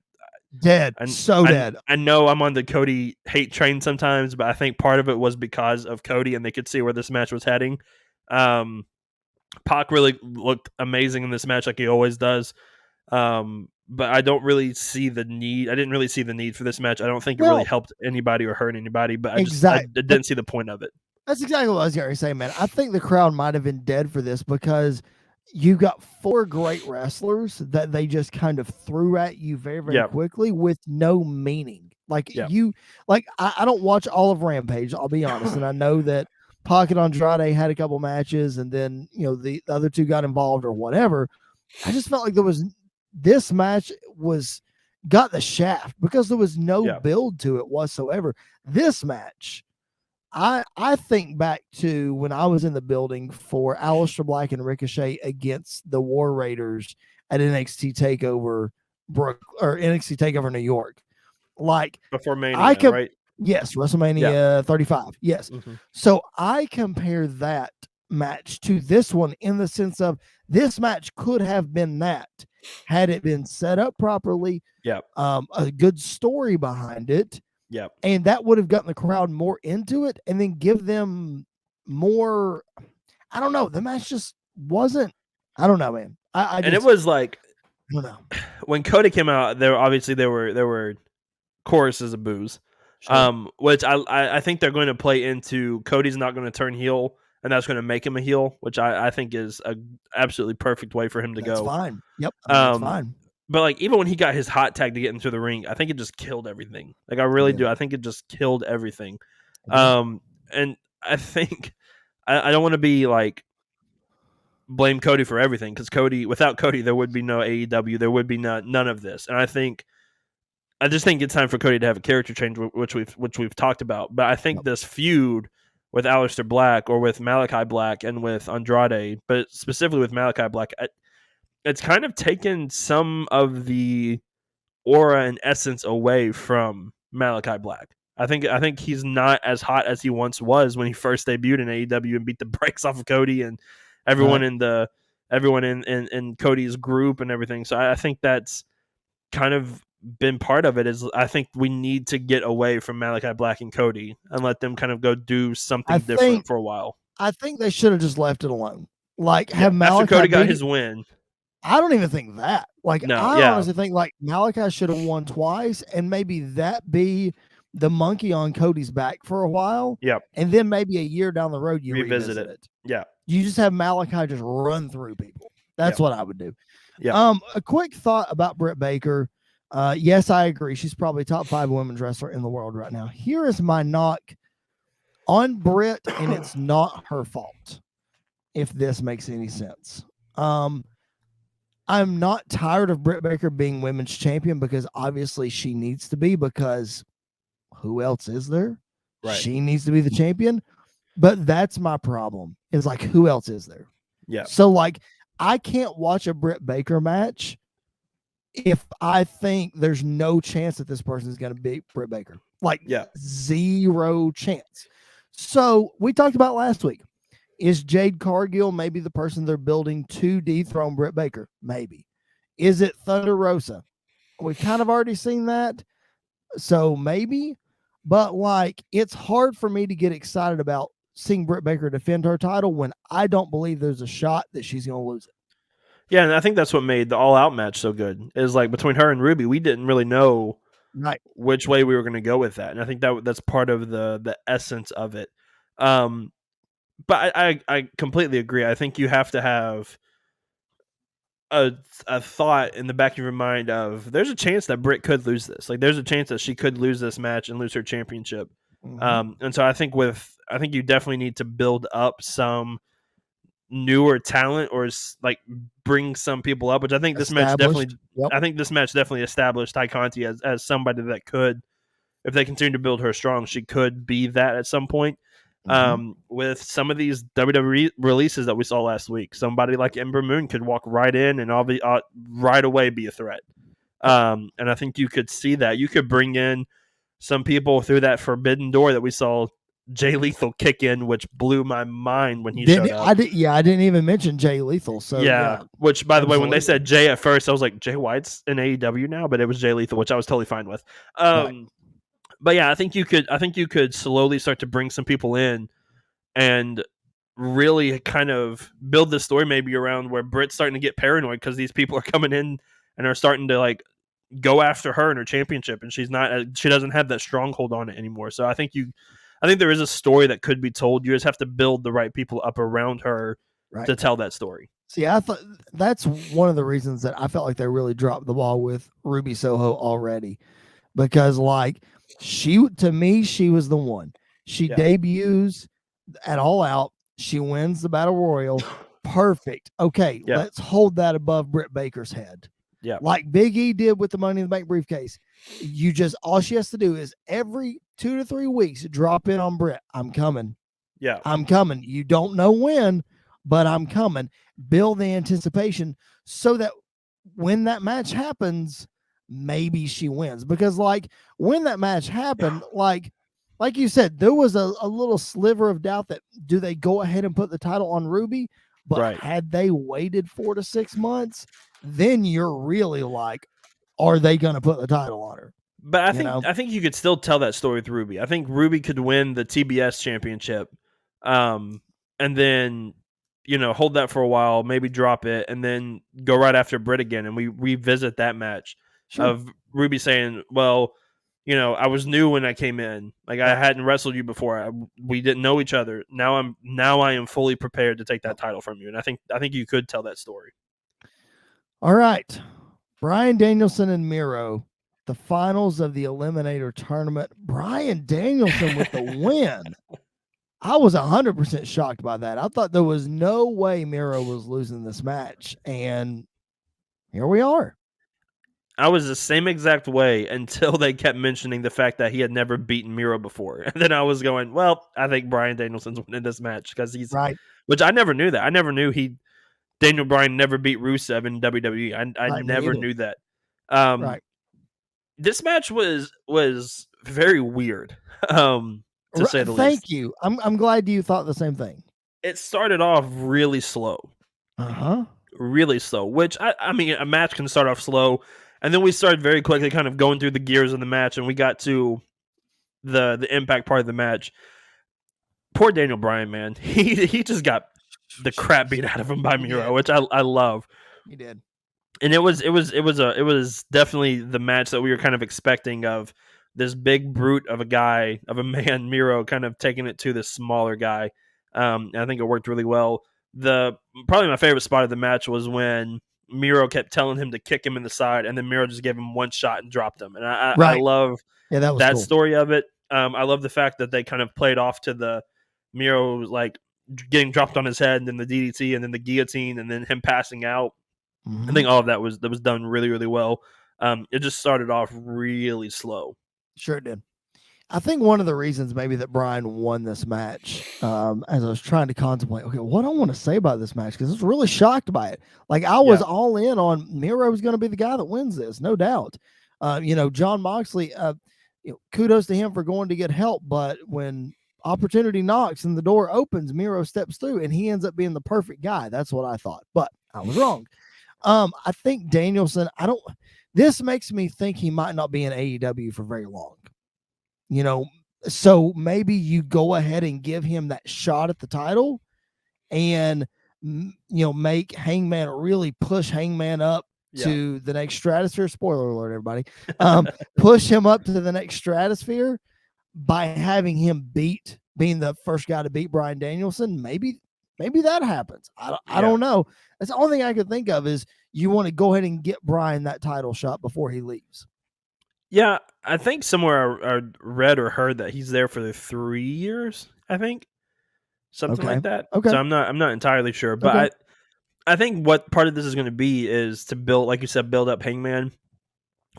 dead. I know I'm on the Cody hate train sometimes, but I think part of it was because of Cody, and they could see where this match was heading. Pac really looked amazing in this match, like he always does. But I don't really see the need. I didn't really see the need for this match. I don't think it really helped anybody or hurt anybody, but I didn't see the point of it. That's exactly what I was going to say, man. I think the crowd might have been dead for this because you got 4 great wrestlers that they just kind of threw at you very, very quickly with no meaning. I don't watch all of Rampage, I'll be honest. And I know that Pac and Andrade had a couple matches and then, the other two got involved or whatever. I just felt like there was this match got the shaft because there was no Yeah. build to it whatsoever. This match, I think back to when I was in the building for Aleister Black and Ricochet against the War Raiders at NXT Takeover NXT Takeover New York. Like Before Mania, right? Yes, WrestleMania 35. Yes. Mm-hmm. So I compare that match to this one in the sense of this match could have been that had it been set up properly. Yeah. A good story behind it. Yeah. And that would have gotten the crowd more into it and then give them more. I don't know. The match just wasn't. I don't know, man. It was like, I don't know. When Cody came out, there were choruses of boos. Sure. Which I think they're going to play into Cody's not going to turn heel, and that's going to make him a heel, which I think is a absolutely perfect way for him to That's go. fine. Yep. That's fine. But like even when he got his hot tag to get into the ring, I think it just killed everything. Like I really do. I think it just killed everything. And I think I don't want to be like blame Cody for everything because without Cody there would be no AEW, there would be none of this. And I just think it's time for Cody to have a character change, which we've talked about. But I think this feud with Aleister Black or with Malachi Black and with Andrade, but specifically with Malachi Black, it's kind of taken some of the aura and essence away from Malachi Black. I think he's not as hot as he once was when he first debuted in AEW and beat the brakes off of Cody and everyone in Cody's group and everything. So I think that's kind of been part of it. Is I think we need to get away from Malachi Black and Cody and let them kind of go do something different for a while. I think they should have just left it alone. Like have Malachi after Cody got his win. I don't even think that. Like, no, I honestly think like Malachi should have won twice, and maybe that be the monkey on Cody's back for a while. Yep. And then maybe a year down the road, you revisit it. Yeah. You just have Malachi just run through people. That's what I would do. Yeah. A quick thought about Britt Baker. Yes, I agree. She's probably top 5 women's wrestler in the world right now. Here is my knock on Britt, and it's not her fault, if this makes any sense. I'm not tired of Britt Baker being women's champion because obviously she needs to be, because who else is there? Right. She needs to be the champion. But that's my problem. Is like, who else is there? Yeah. So like, I can't watch a Britt Baker match if I think there's no chance that this person is going to beat Britt Baker. Like, zero chance. So we talked about last week. Is Jade Cargill maybe the person they're building to dethrone Britt Baker? Maybe. Is it Thunder Rosa? We've kind of already seen that. So maybe. But like, it's hard for me to get excited about seeing Britt Baker defend her title when I don't believe there's a shot that she's going to lose it. Yeah, and I think that's what made the All Out match so good. Is like between her and Ruby, we didn't really know which way we were going to go with that, and I think that's part of the essence of it. But I completely agree. I think you have to have a thought in the back of your mind of there's a chance that Britt could lose this. Like there's a chance that she could lose this match and lose her championship. Mm-hmm. And so I think you definitely need to build up some newer talent or like bring some people up, which I think this match definitely established Ty Conti as somebody that could, if they continue to build her strong, she could be that at some point. With some of these WWE releases that we saw last week, somebody like Ember Moon could walk right in and right away be a threat. And I think you could see that. You could bring in some people through that forbidden door that we saw Jay Lethal kick in, which blew my mind when he showed up. I didn't even mention Jay Lethal. So which by the way, when they said Jay at first, I was like, Jay White's in AEW now, but it was Jay Lethal, which I was totally fine with. But yeah, I think you could slowly start to bring some people in and really kind of build this story maybe around where Britt's starting to get paranoid because these people are coming in and are starting to like go after her and her championship, and she doesn't have that stronghold on it anymore. So I think there is a story that could be told. You just have to build the right people up around her to tell that story. See, I thought that's one of the reasons that I felt like they really dropped the ball with Ruby Soho already, because like she was the one. She debuts at All Out. She wins the Battle Royal. Perfect. Okay, let's hold that above Britt Baker's head. Yeah. like Big E did with the Money in the Bank briefcase. All she has to do is every 2 to 3 weeks drop in on Britt. I'm coming. Yeah. I'm coming. You don't know when, but I'm coming. Build the anticipation so that when that match happens, maybe she wins. Because like when that match happened, like you said, there was a little sliver of doubt that do they go ahead and put the title on Ruby? But Right. had they waited 4 to 6 months, then you're really like, are they going to put the title on her? But I think you could still tell that story with Ruby. I think Ruby could win the TBS championship, and then hold that for a while, maybe drop it, and then go right after Britt again, and we revisit that match of Ruby saying, "Well, I was new when I came in. Like I hadn't wrestled you before. We didn't know each other. Now I am fully prepared to take that title from you." And I think you could tell that story. All right, Bryan Danielson and Miro. The finals of the Eliminator tournament. Bryan Danielson with the win. I was 100% shocked by that. I thought there was no way Miro was losing this match. And here we are. I was the same exact way until they kept mentioning the fact that he had never beaten Miro before. And then I was going, well, I think Bryan Danielson's winning this match because he's right. Which I never knew that. I never knew Daniel Bryan never beat Rusev in WWE. I never knew that. Right. This match was very weird, to say the least. Thank you. I'm glad you thought the same thing. It started off really slow. Really slow, which I mean, a match can start off slow, and then we started very quickly kind of going through the gears of the match, and we got to the impact part of the match. Poor Daniel Bryan, man. He just got the crap beat out of him by Miro, which I love. He did. And it was definitely the match that we were kind of expecting, of this big brute of a man, Miro, kind of taking it to this smaller guy. I think it worked really well. Probably my favorite spot of the match was when Miro kept telling him to kick him in the side, and then Miro just gave him one shot and dropped him. And I love that cool. story of it. I love the fact that they kind of played off to the Miro like getting dropped on his head, and then the DDT, and then the guillotine, and then him passing out. I think all of that was done really, really well. It just started off really slow. Sure did. I think one of the reasons maybe that Bryan won this match, as I was trying to contemplate, okay, what I want to say about this match, because I was really shocked by it. Like I was all in on Miro was going to be the guy that wins this, no doubt. Jon Moxley, kudos to him for going to get help, but when opportunity knocks and the door opens, Miro steps through and he ends up being the perfect guy. That's what I thought, but I was wrong. I think Danielson, this makes me think he might not be in AEW for very long. So maybe you go ahead and give him that shot at the title and, make Hangman really push Hangman up to the next stratosphere. Spoiler alert, everybody. Push him up to the next stratosphere by having him being the first guy to beat Bryan Danielson. Maybe that happens. I don't know. That's the only thing I could think of is you want to go ahead and get Bryan that title shot before he leaves. Yeah, I think somewhere I read or heard that he's there for the 3 years. I think something like that. Okay. So I'm not entirely sure, but I think what part of this is going to be is to build, like you said, build up Hangman.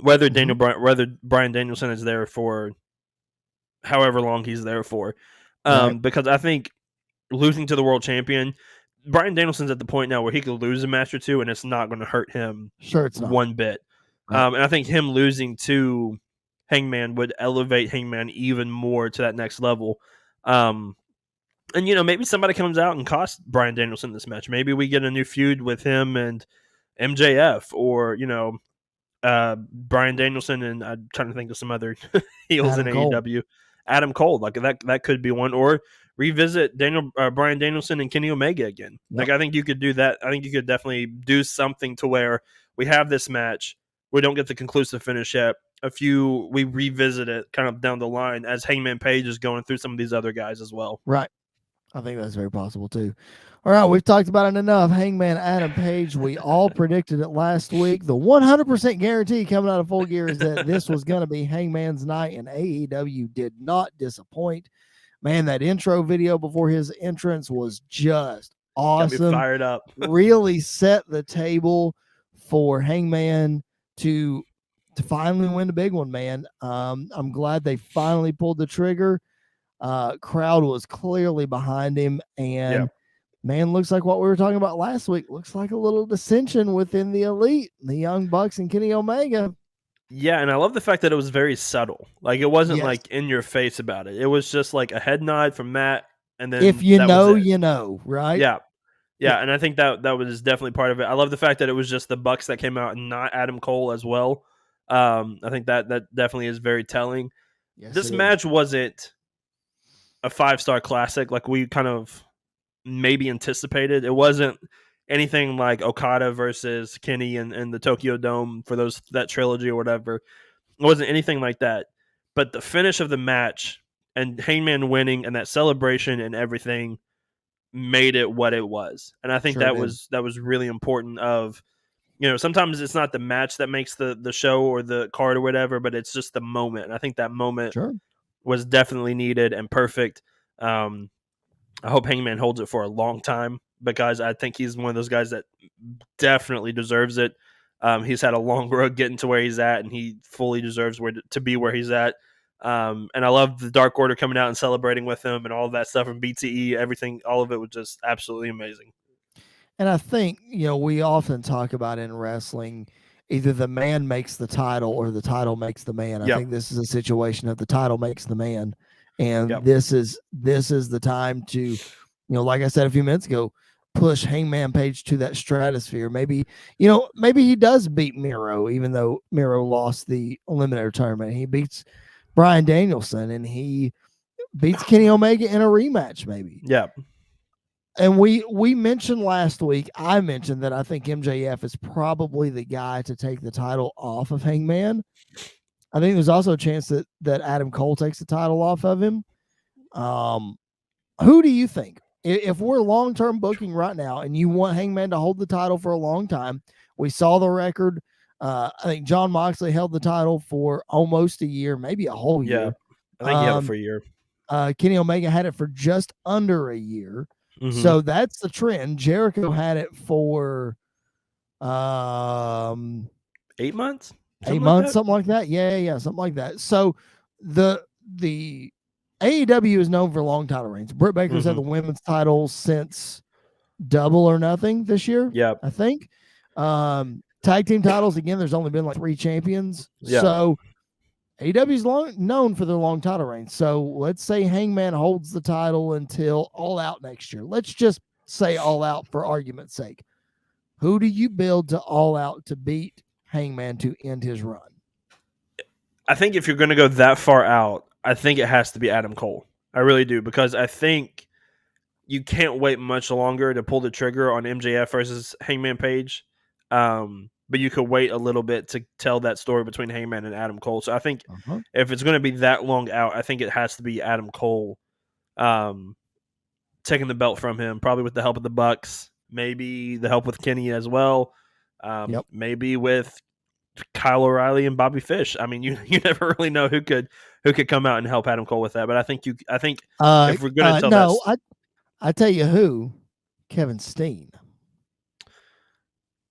Whether Bryan Danielson is there for however long he's there for, because I think losing to the world champion, Bryan Danielson's at the point now where he could lose a match or two and it's not going to hurt him. Sure, it's not. One bit. Right. And I think him losing to Hangman would elevate Hangman even more to that next level. And maybe somebody comes out and costs Bryan Danielson this match. Maybe we get a new feud with him and MJF, or Bryan Danielson and I'm trying to think of some other heels in AEW. Adam Cole, like that could be one, or revisit Bryan Danielson and Kenny Omega again. Yep. Like I think you could do that. I think you could definitely do something to where we have this match. We don't get the conclusive finish yet. We revisit it kind of down the line as Hangman Page is going through some of these other guys as well. Right. I think that's very possible too. All right, we've talked about it enough. Hangman Adam Page, we all predicted it last week. The 100% guarantee coming out of Full Gear is that this was going to be Hangman's night, and AEW did not disappoint. Man, that intro video before his entrance was just awesome. Got me fired up. Really set the table for Hangman to finally win the big one, man. I'm glad they finally pulled the trigger. Crowd was clearly behind him, and man, looks like what we were talking about last week. Looks like a little dissension within the elite, the Young Bucks and Kenny Omega. Yeah, and I love the fact that it was very subtle. Like, it wasn't Yes. like in your face about it. It was just like a head nod from Matt, and then If you that know, was it. you know, right? Yeah. Yeah. Yeah, and I think that was definitely part of it. I love the fact that it was just the Bucks that came out and not Adam Cole as well. I think that definitely is very telling. Yes, This it is. match wasn't a 5-star classic like we kind of maybe anticipated. It wasn't anything like Okada versus Kenny in the Tokyo Dome for that trilogy or whatever. It wasn't anything like that. But the finish of the match and Hangman winning and that celebration and everything made it what it was. And I think Sure that did. was really important. Of, sometimes it's not the match that makes the show or the card or whatever, but it's just the moment. And I think that moment Sure. was definitely needed and perfect. I hope Hangman holds it for a long time, because I think he's one of those guys that definitely deserves it. He's had a long road getting to where he's at, and he fully deserves to be where he's at. And I love the Dark Order coming out and celebrating with him and all of that stuff, and BTE, everything, all of it was just absolutely amazing. And I think, we often talk about in wrestling, either the man makes the title or the title makes the man. I think this is a situation of the title makes the man. And this is the time to, like I said a few minutes ago, push Hangman Page to that stratosphere. Maybe he does beat Miro, even though Miro lost the Eliminator tournament. He beats Bryan Danielson, and he beats Kenny Omega in a rematch, maybe. Yeah. And we mentioned last week, I mentioned that I think MJF is probably the guy to take the title off of Hangman. I think there's also a chance that Adam Cole takes the title off of him. Who do you think? If we're long-term booking right now and you want Hangman to hold the title for a long time, we saw the record. I think Jon Moxley held the title for almost a year, maybe a whole year. I think he had it for a year. Kenny Omega had it for just under a year. Mm-hmm. So that's the trend. Jericho had it for 8 months? 8 months, something like that. Yeah, something like that. So the AEW is known for long title reigns. Britt Baker's had the women's title since Double or Nothing this year. Yep. I think. Tag team titles, again, there's only been like 3 champions. Yep. So AEW's known for their long title reigns. So let's say Hangman holds the title until All Out next year. Let's just say All Out for argument's sake. Who do you build to All Out to beat Hangman to end his run? I think if you're going to go that far out, I think it has to be Adam Cole. I really do, because I think you can't wait much longer to pull the trigger on MJF versus Hangman Page. But you could wait a little bit to tell that story between Hangman and Adam Cole. So I think if it's going to be that long out, I think it has to be Adam Cole taking the belt from him, probably with the help of the Bucks, maybe the help with Kenny as well, maybe with Kyle O'Reilly and Bobby Fish. I mean, you never really know who could come out and help Adam Cole with that. But I think if we're going to tell I tell you who, Kevin Steen.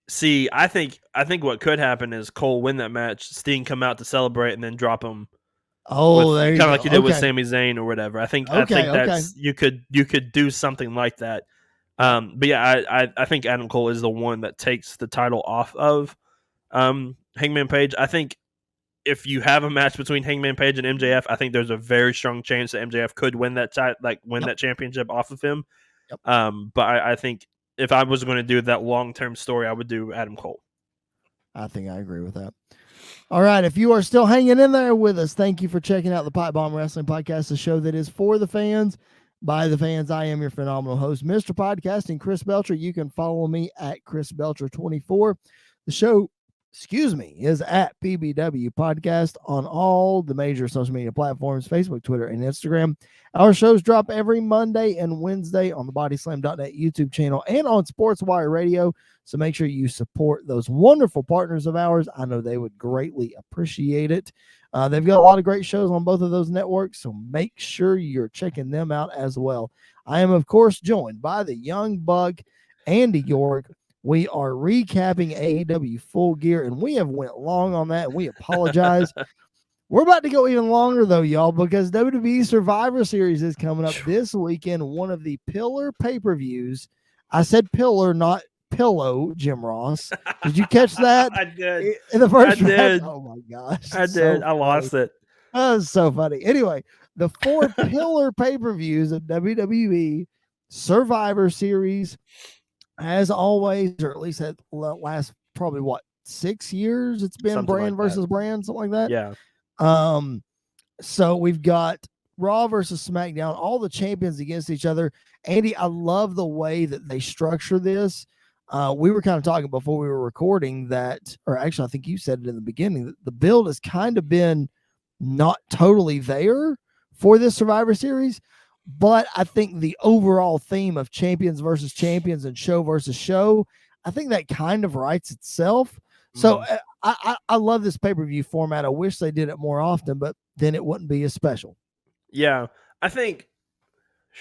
See, I think what could happen is Cole win that match, Steen come out to celebrate, and then drop him. There you go. Kind of like you did with Sami Zayn or whatever. I think that's you could do something like that. But yeah, I think Adam Cole is the one that takes the title off of Hangman Page. I think if you have a match between Hangman Page and MJF, I think there's a very strong chance that MJF could win that that championship off of him. But I think if I was going to do that long-term story, I would do Adam Cole. I think I agree with that. All right. If you are still hanging in there with us, thank you for checking out the Pipe Bomb Wrestling Podcast, the show that is for the fans, by the fans. I am your phenomenal host, Mr. Podcasting, Chris Belcher. You can follow me at Chris Belcher24. The show, is at PBW Podcast on all the major social media platforms, Facebook, Twitter, and Instagram. Our shows drop every Monday and Wednesday on the BodySlam.net YouTube channel and on SportsWire Radio. So make sure you support those wonderful partners of ours. I know they would greatly appreciate it. They've got a lot of great shows on both of those networks, so make sure you're checking them out as well. I am, of course, joined by the young buck, Andy York, We are recapping AEW Full Gear, and we have went long on that, and we apologize. We're about to go even longer, though, y'all, because WWE Survivor Series is coming up this weekend, one of the pillar pay-per-views. I said pillar, not pillow, Jim Ross. Did you catch that? I did. In the first I did. round? Oh, my gosh. I did. I lost it. That was so funny. Anyway, the 4 pillar pay-per-views of WWE Survivor Series, as always, or at least that last probably, 6 years? It's been Something brand like versus brand, something like that. Yeah. So we've got Raw versus SmackDown, all the champions against each other. Andy, I love the way that they structure this. We were kind of talking before we were recording that, or actually, I think you said it in the beginning, that the build has kind of been not totally there for this Survivor Series. But I think the overall theme of champions versus champions and show versus show, I think that kind of writes itself. So I love this pay-per-view format. I wish they did it more often, but then it wouldn't be as special. Yeah. I think,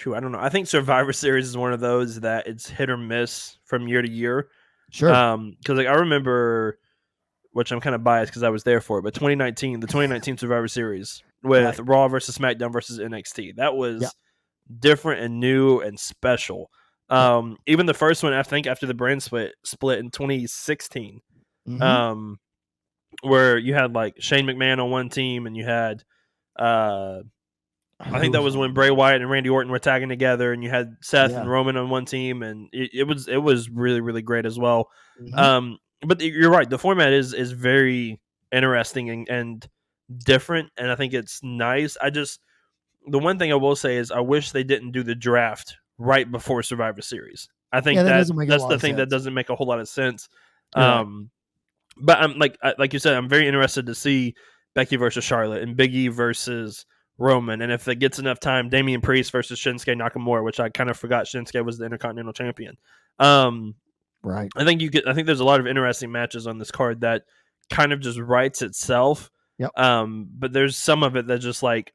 I don't know. I think Survivor Series is one of those that it's hit or miss from year to year. Sure. Because I remember, which I'm kind of biased because I was there for it, but the 2019 Survivor Series with Raw versus SmackDown versus NXT. That was different and new and special. Even the first one, I think, after the brand split in 2016. Where you had like Shane McMahon on one team and you had I think that was when Bray Wyatt and Randy Orton were tagging together, and you had Seth and Roman on one team, and it was really, really great as well. But you're right, the format is very interesting and different, and I think it's nice. The one thing I will say is I wish they didn't do the draft right before Survivor Series. I think that's the thing that doesn't make a whole lot of sense. But I'm like you said, I'm very interested to see Becky versus Charlotte and Big E versus Roman, and if it gets enough time, Damien Priest versus Shinsuke Nakamura, which I kind of forgot Shinsuke was the Intercontinental Champion. Right. I think there's a lot of interesting matches on this card that kind of just writes itself. Yep. But there's some of it that just like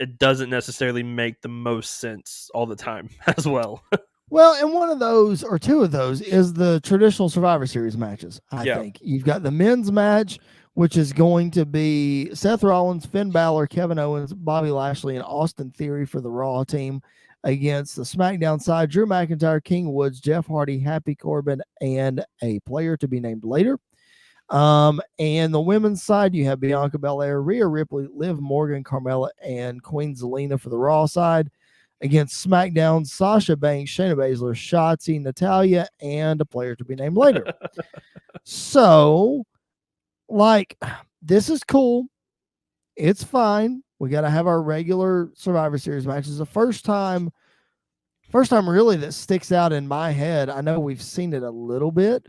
it doesn't necessarily make the most sense all the time as well. Well, and one of those or two of those is the traditional Survivor Series matches. I think you've got the men's match, which is going to be Seth Rollins, Finn Balor, Kevin Owens, Bobby Lashley, and Austin Theory for the Raw team against the SmackDown side, Drew McIntyre, King Woods, Jeff Hardy, Happy Corbin, and a player to be named later. And the women's side, you have Bianca Belair, Rhea Ripley, Liv Morgan, Carmella, and Queen Zelina for the Raw side. Against SmackDown, Sasha Banks, Shayna Baszler, Shotzi, Natalya, and a player to be named later. So, like, this is cool. It's fine. We got to have our regular Survivor Series matches. The first time really that sticks out in my head. I know we've seen it a little bit,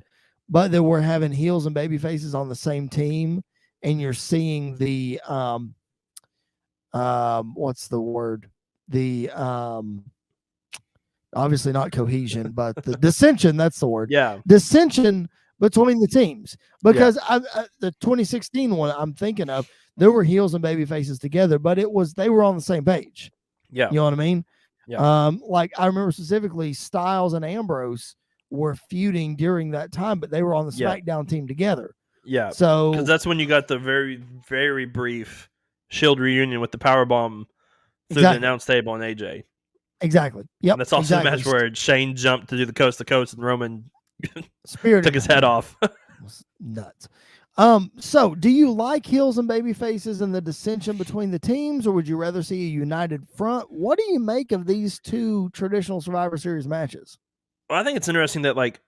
but that we're having heels and baby faces on the same team, and you're seeing the what's the word? The obviously not cohesion, but the dissension, that's the word. Yeah. Dissension between the teams. Because the 2016 one I'm thinking of, there were heels and baby faces together, but they were on the same page. Yeah. You know what I mean? Yeah. Like I remember specifically Styles and Ambrose were feuding during that time, but they were on the SmackDown team together. Yeah. So because that's when you got the very, very brief Shield reunion with the powerbomb through the announce table on AJ. Exactly. Yep. And that's also the match where Shane jumped to do the coast to coast and Roman took his head off. Nuts. So do you like heels and baby faces and the dissension between the teams, or would you rather see a united front? What do you make of these two traditional Survivor Series matches? Well, I think it's interesting that like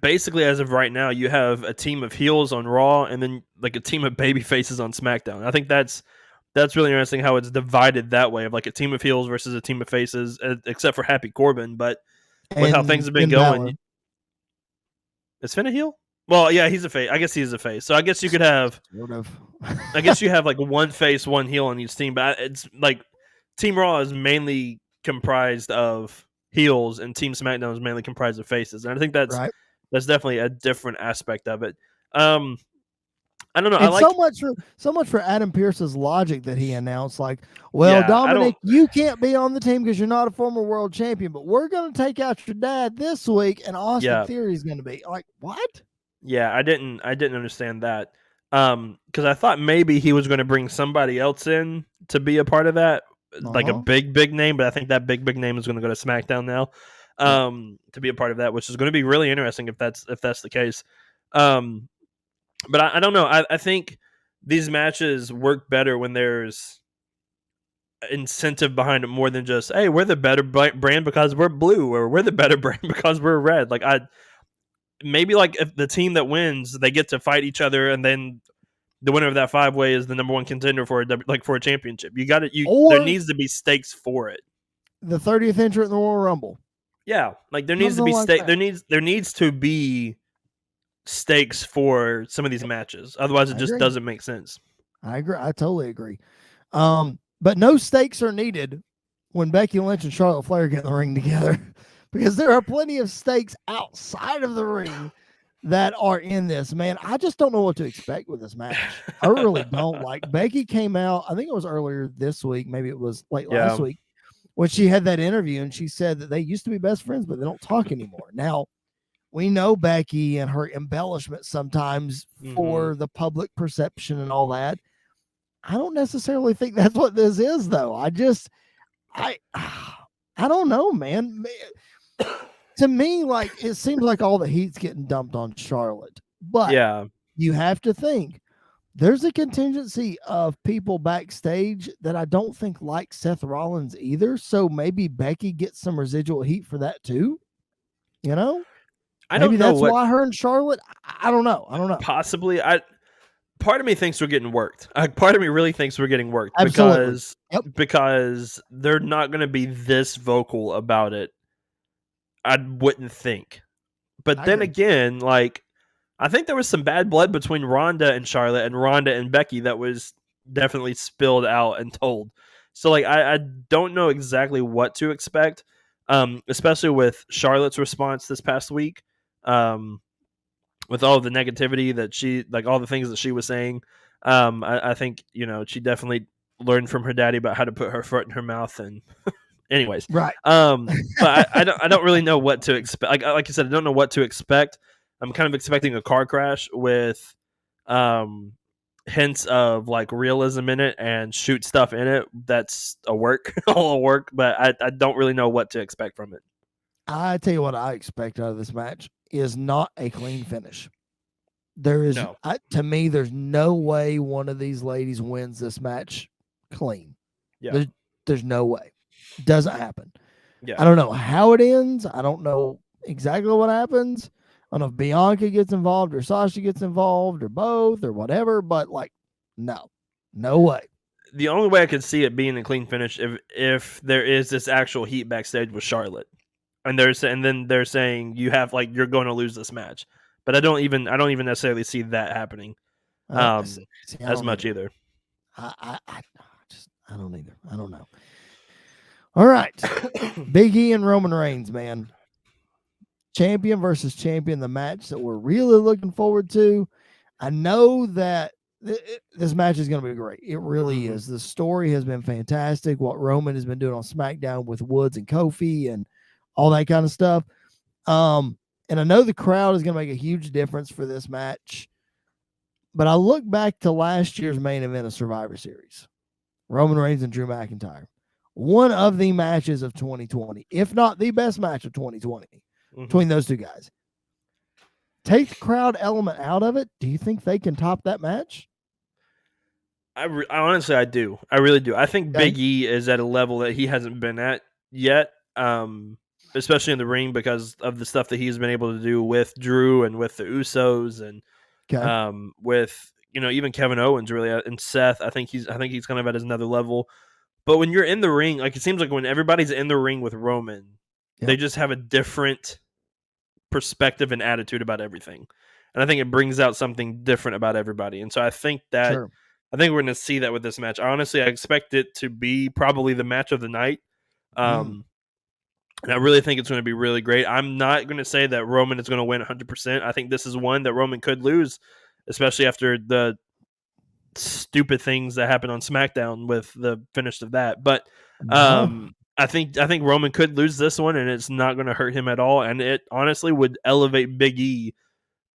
basically as of right now, you have a team of heels on Raw and then like a team of baby faces on SmackDown. I think that's really interesting how it's divided that way of like a team of heels versus a team of faces, except for Happy Corbin. But with how things have been going, is Finn a heel? Well, yeah, he's a face. I guess he's a face. So I guess you could have, I guess you have like one face, one heel on each team. But it's like Team Raw is mainly comprised of heels, and Team SmackDown is mainly comprised of faces. And I think that's definitely a different aspect of it. I don't know. I And like, so much for Adam Pearce's logic that he announced, like, well, yeah, I Dominic, don't, you can't be on the team because you're not a former world champion, but we're going to take out your dad this week, and Austin yeah, Theory is going to be like, what? yeah, I didn't understand that. Because I thought maybe he was going to bring somebody else in to be a part of that, like a Uh-huh. big name, but I think that big name is going to go to SmackDown now, Yeah. to be a part of that, which is going to be really interesting if that's the case. Um, but I don't know. I think these matches work better when there's incentive behind it more than just, hey, we're the better brand because we're blue, or we're the better brand because we're red. Like, I maybe, like, if the team that wins, they get to fight each other, and then the winner of that 5-way is the number one contender for for a championship. You got to there Or needs to be stakes for it. the 30th entrant in the Royal Rumble. Yeah, like there needs to Something be like that. there needs to be stakes for some of these matches. Otherwise, it I just agree. doesn't make sense. I agree. I totally agree. But no stakes are needed when Becky Lynch and Charlotte Flair get in the ring together because there are plenty of stakes outside of the ring that are in this. Man, I just don't know what to expect with this match. I really don't. Like, Becky came out, I think it was earlier this week, maybe it was late last Yeah, week, when she had that interview, and she said that they used to be best friends, but they don't talk anymore. Now, we know Becky and her embellishment sometimes mm-hmm. for the public perception and all that. I don't necessarily think that's what this is, though. I I don't know, man. To me, like, it seems like all the heat's getting dumped on Charlotte. But Yeah. you have to think there's a contingency of people backstage that I don't think like Seth Rollins either. So maybe Becky gets some residual heat for that too. You know? I Maybe don't know that's what. why her and Charlotte. I don't know. I don't know. Possibly, I part of me thinks we're getting worked. Part of me really thinks we're getting worked Absolutely. Yep. because they're not going to be this vocal about it. I wouldn't think. But I then agree. again, like, I think there was some bad blood between Ronda and Charlotte and Ronda and Becky that was definitely spilled out and told. So, like, I don't know exactly what to expect, especially with Charlotte's response this past week, with all the negativity that she, like, all the things that she was saying. I think, she definitely learned from her daddy about how to put her foot in her mouth. And anyways, Right. but I don't really know what to expect. Like I said, I don't know what to expect. I'm kind of expecting a car crash with um hints of, like, realism in it and shoot stuff in it. That's a work, all a work, but I don't really know what to expect from it. I tell you what I expect out of this match is not a clean finish. There is, No. to me, there's no way one of these ladies wins this match clean. Yeah. There's no way. Doesn't happen. Yeah. I don't know how it ends. I don't know exactly what happens. I don't know if Bianca gets involved or Sasha gets involved or both or whatever, but, like, no way. The only way I could see it being a clean finish if there is this actual heat backstage with Charlotte, and then they're saying you're going to lose this match. But I don't even necessarily see that happening See, I as don't much either. either. I don't either. I don't know. All right. Big E and Roman Reigns, man. Champion versus champion, the match that we're really looking forward to. I know that this match is going to be great. It really is. The story has been fantastic. What Roman has been doing on SmackDown with Woods and Kofi and all that kind of stuff. And I know the crowd is going to make a huge difference for this match. But I look back to last year's main event of Survivor Series, Roman Reigns and Drew McIntyre. One of the matches of 2020, if not the best match of 2020, between those two guys. Take the crowd element out of it. Do you think they can top that match? I honestly, I do. I really do. I think Okay. Big E is at a level that he hasn't been at yet, especially in the ring because of the stuff that he's been able to do with Drew and with the Usos and with even Kevin Owens, really, and Seth. I think he's kind of at another level. But when you're in the ring, like, it seems like when everybody's in the ring with Roman, they just have a different perspective and attitude about everything. And I think it brings out something different about everybody. And so I think we're going to see that with this match. Honestly, I expect it to be probably the match of the night. And I really think it's going to be really great. I'm not going to say that Roman is going to win 100%. I think this is one that Roman could lose. especially after the stupid things that happened on SmackDown with the finish of that. But No. I think Roman could lose this one, and it's not going to hurt him at all. And it honestly would elevate Big E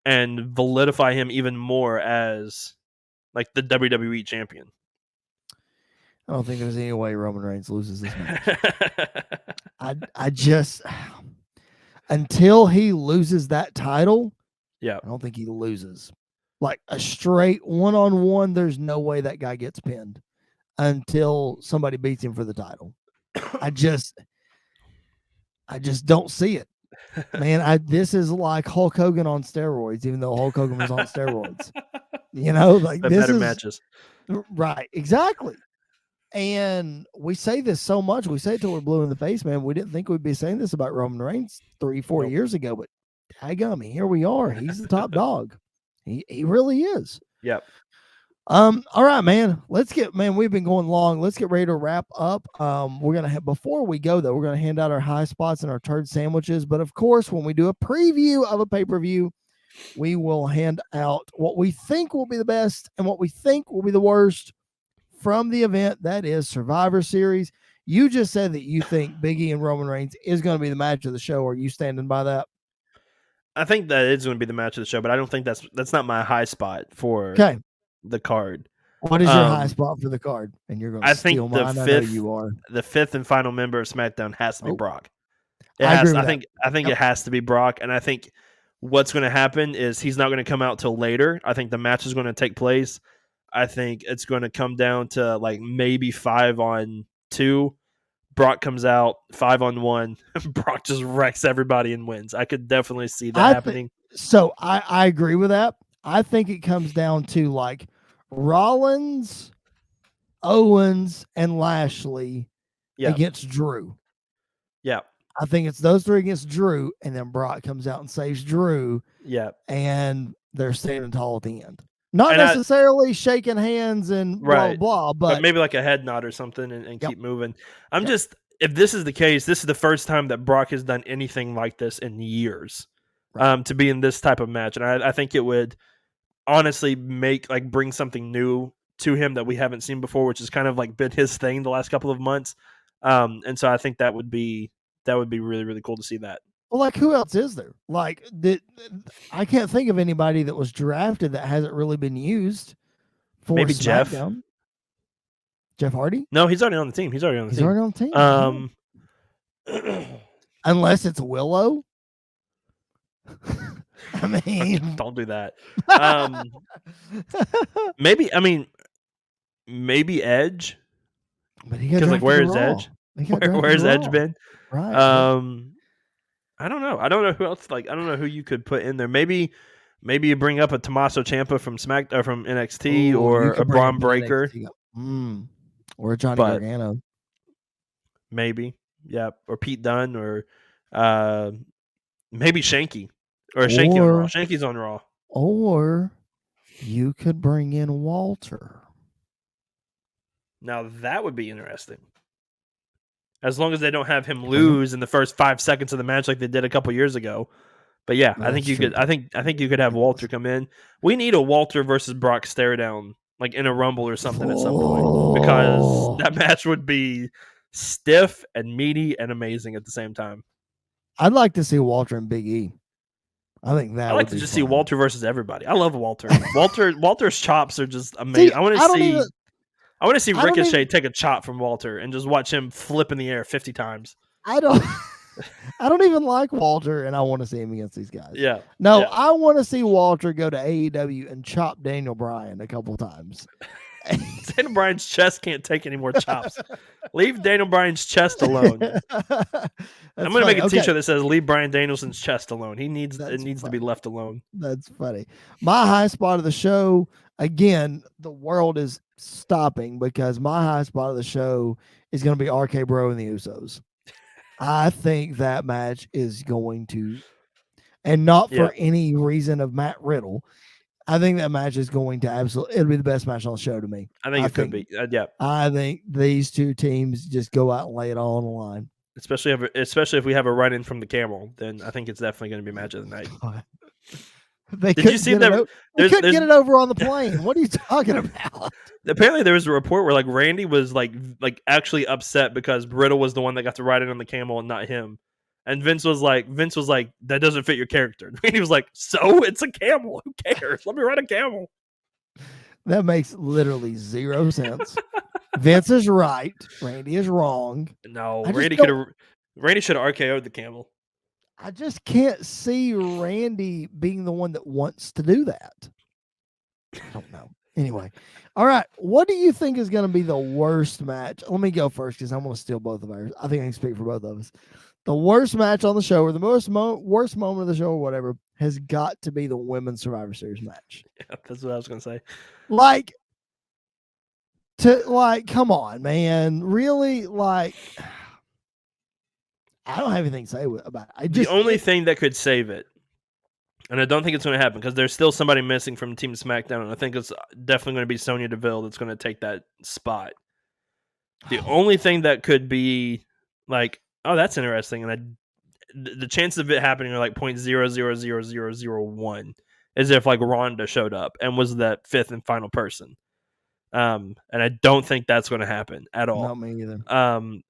and validify him even more as like the WWE champion. I don't think there's any way Roman Reigns loses this match. I just until he loses that title, Yeah. I don't think he loses. Like a straight one-on-one, there's no way that guy gets pinned until somebody beats him for the title. I just don't see it. Man, this is like Hulk Hogan on steroids, even though Hulk Hogan was on steroids. Like The this better is matches. right, exactly. And we say this so much. We say it till we're blue in the face, man. We didn't think we'd be saying this about Roman Reigns 3-4 years ago, but daggum, here we are. He's the top dog. He really is. Yep. All right, man. We've been going long. Let's get ready to wrap up. We're gonna have before we go though, we're gonna hand out our high spots and our turd sandwiches. But of course, when we do a preview of a pay-per-view, we will hand out what we think will be the best and what we think will be the worst from the event that is Survivor Series. You just said that you think Big E and Roman Reigns is going to be the match of the show. Are you standing by that? I think that is going to be the match of the show, but I don't think that's not my high spot for the card. What is your high spot for the card? And you're going to steal mine. I know you are. The fifth and final member of SmackDown has to be Brock. I think it has to be Brock, and I think what's going to happen is he's not going to come out till later. I think the match is going to take place. I think it's going to come down to like maybe 5-on-2. Brock comes out 5-on-1. Brock just wrecks everybody and wins. I could definitely see that happening. So I agree with that. I think it comes down to like Rollins, Owens, and Lashley against Drew. Yeah. I think it's those three against Drew, and then Brock comes out and saves Drew. Yeah. And they're standing tall at the end. Not necessarily shaking hands and blah, blah, but maybe like a head nod or something and keep moving. If this is the case, this is the first time that Brock has done anything like this in years to be in this type of match. And I think it would honestly bring something new to him that we haven't seen before, which has kind of like been his thing the last couple of months. And so I think that would be really, really cool to see that. Well, like who else is there? Like I can't think of anybody that was drafted that hasn't really been used for maybe SmackDown. Jeff Hardy? No, he's already on the team. He's already on the team. Unless it's Willow. I mean, don't do that. Maybe Edge. But because like where is Edge? Where's Edge been? Right. I don't know. I don't know who else. I don't know who you could put in there. Maybe you bring up a Tommaso Ciampa from from NXT or a Braun Breaker, or a Johnny Gargano. Maybe, yeah, or Pete Dunne, or maybe Shanky, or Shanky on Raw. Shanky's on Raw. Or you could bring in Walter. Now that would be interesting. As long as they don't have him lose in the first 5 seconds of the match like they did a couple years ago. But yeah, I think you could. I think you could have Walter come in. We need a Walter versus Brock stare down, like in a Rumble or something at some point, because that match would be stiff and meaty and amazing at the same time. I'd like to see Walter and Big E. I think that. I like to just see Walter versus everybody. I love Walter. Walter's chops are just amazing. I want to see Ricochet take a chop from Walter and just watch him flip in the air 50 times. I don't even like Walter, and I want to see him against these guys. Yeah. No, yeah. I want to see Walter go to AEW and chop Daniel Bryan a couple times. Daniel Bryan's chest can't take any more chops. Leave Daniel Bryan's chest alone. I'm going to make a t-shirt that says "Leave Bryan Danielson's chest alone." It needs to be left alone. That's funny. My high spot of the show, again, the world is stopping because my high spot of the show is going to be RK Bro and the Usos. I think that match is going to, and not for any reason of Matt Riddle, I think that match is going to it'll be the best match on the show to me. I think it could be. Yeah. I think these two teams just go out and lay it all on the line. Especially if we have a run-in from the camel, then I think it's definitely going to be match of the night. They Did you see that? They couldn't get it over on the plane. What are you talking about? Apparently, there was a report where like Randy was like actually upset because Riddle was the one that got to ride in on the camel and not him. And Vince was like, that doesn't fit your character. And Randy was like, so it's a camel. Who cares? Let me ride a camel. That makes literally zero sense. Vince is right. Randy is wrong. No, Randy should have RKO'd the camel. I just can't see Randy being the one that wants to do that. I don't know. Anyway, all right. What do you think is going to be the worst match? Let me go first because I'm going to steal both of ours. I think I can speak for both of us. The worst match on the show, or the worst moment of the show, or whatever, has got to be the Women's Survivor Series match. Yeah, that's what I was going to say. Come on, man. Really? I don't have anything to say about it. The only thing that could save it, and I don't think it's going to happen because there's still somebody missing from Team SmackDown, and I think it's definitely going to be Sonya Deville that's going to take that spot. The only thing that could be like, oh, that's interesting, and the chances of it happening are like 0.00001 as if like Ronda showed up and was that fifth and final person. And I don't think that's going to happen at all. Not me either.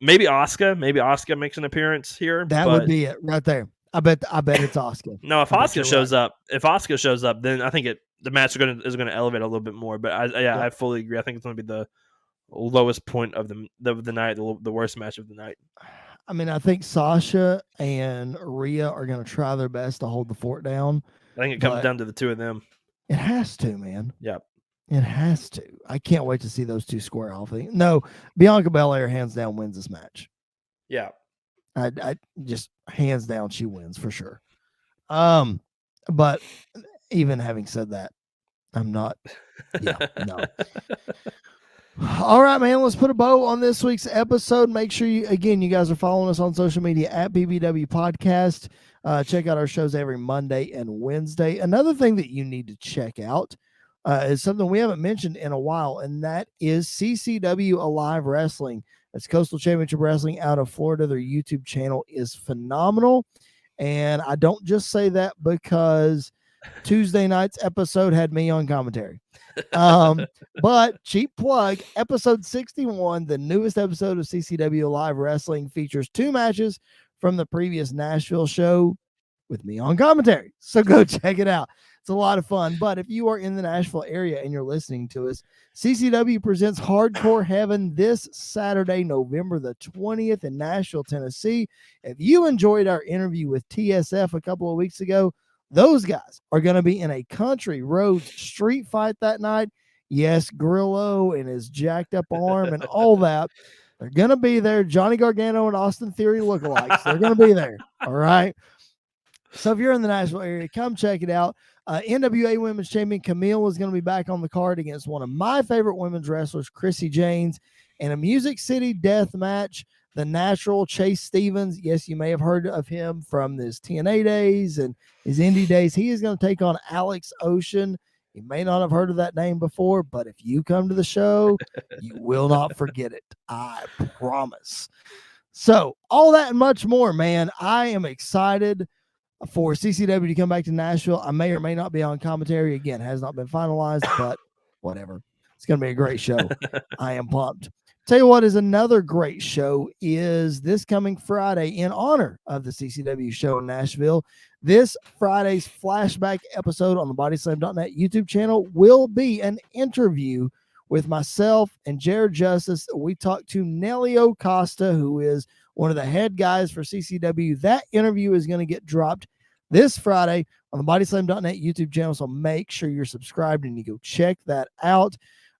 Maybe Asuka. Maybe Asuka makes an appearance here. That would be it right there. I bet it's Asuka. No, if Asuka shows up, then I think the match is gonna elevate a little bit more. But I fully agree. I think it's gonna be the lowest point of the night, the worst match of the night. I mean, I think Sasha and Rhea are gonna try their best to hold the fort down. I think it comes down to the two of them. It has to, man. Yep. It has to. I can't wait to see those two square off. No, Bianca Belair hands down wins this match. Yeah. I just hands down she wins for sure. But even having said that, I'm not. Yeah, no. All right, man. Let's put a bow on this week's episode. Make sure you guys are following us on social media at BBW Podcast. Check out our shows every Monday and Wednesday. Another thing that you need to check out is something we haven't mentioned in a while, and that is CCW Alive Wrestling. That's Coastal Championship Wrestling out of Florida. Their YouTube channel is phenomenal. And I don't just say that because Tuesday night's episode had me on commentary. But cheap plug, episode 61, the newest episode of CCW Live Wrestling, features 2 matches from the previous Nashville show with me on commentary. So go check it out. It's a lot of fun. But if you are in the Nashville area and you're listening to us, CCW presents Hardcore Heaven this Saturday, November the 20th in Nashville, Tennessee. If you enjoyed our interview with TSF a couple of weeks ago, those guys are going to be in a country Rhodes street fight that night. Yes, Grillo and his jacked up arm and all that. They're going to be there. Johnny Gargano and Austin Theory lookalikes. They're going to be there. All right. So if you're in the Nashville area, come check it out. NWA Women's Champion Camille is going to be back on the card against one of my favorite women's wrestlers, Chrissy Janes, in a Music City death match. The Natural, Chase Stevens. Yes, you may have heard of him from his TNA days and his indie days. He is going to take on Alex Ocean. You may not have heard of that name before, but if you come to the show, you will not forget it. I promise. So all that and much more, man. I am excited for CCW to come back to Nashville. I may or may not be on commentary. Again, has not been finalized, but whatever. It's going to be a great show. I am pumped. Tell you what is another great show is this coming Friday in honor of the CCW show in Nashville. This Friday's flashback episode on the bodyslam.net YouTube channel will be an interview with myself and Jared Justice. We talked to Nelly Acosta, who is one of the head guys for CCW. That interview is going to get dropped this Friday on the bodyslam.net YouTube channel. So make sure you're subscribed and you go check that out.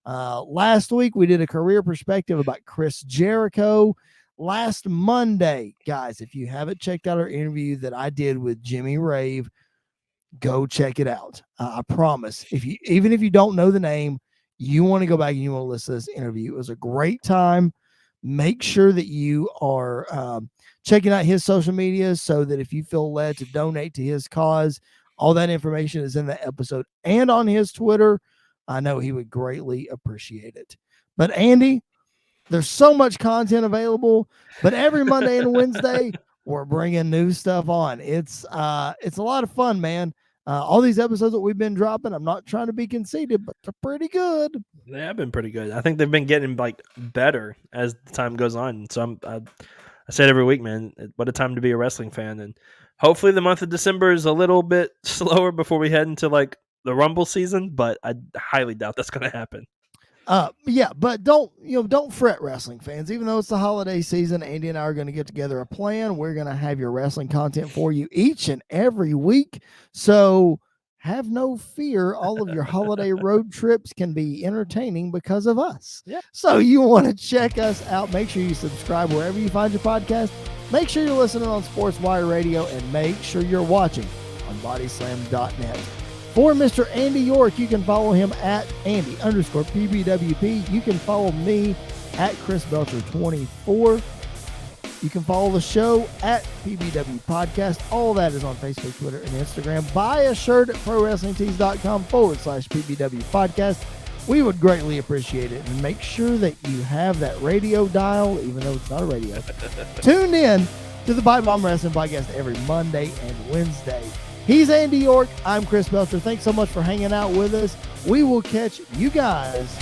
Last week we did a career perspective about Chris Jericho. Last Monday, guys, if you haven't checked out our interview that I did with Jimmy Rave, go check it out. I promise. Even if you don't know the name, you want to go back and you want to listen to this interview. It was a great time. Make sure that you are checking out his social media so that if you feel led to donate to his cause, all that information is in the episode and on his Twitter. I know he would greatly appreciate it. But Andy, there's so much content available, but every Monday and Wednesday, we're bringing new stuff on. It's a lot of fun, man. All these episodes that we've been dropping, I'm not trying to be conceited, but they're pretty good. They have been pretty good. I think they've been getting like better as the time goes on. So I say it every week, man. What a time to be a wrestling fan. And hopefully the month of December is a little bit slower before we head into like the Rumble season, but I highly doubt that's going to happen. Yeah, but don't fret, wrestling fans. Even though it's the holiday season, Andy and I are going to get together a plan. We're going to have your wrestling content for you each and every week. So have no fear. All of your holiday road trips can be entertaining because of us. Yeah. So you want to check us out. Make sure you subscribe wherever you find your podcast. Make sure you're listening on Sports Wire Radio, and make sure you're watching on bodyslam.net. For Mr. Andy York, you can follow him at Andy_PBWP. You can follow me at Chris Belcher 24. You can follow the show at PBW Podcast. All that is on Facebook, Twitter, and Instagram. Buy a shirt at ProWrestlingTees.com/PBW Podcast. We would greatly appreciate it. And make sure that you have that radio dial, even though it's not a radio, tuned in to the Pipe Bomb Wrestling Podcast every Monday and Wednesday. He's Andy York. I'm Chris Belcher. Thanks so much for hanging out with us. We will catch you guys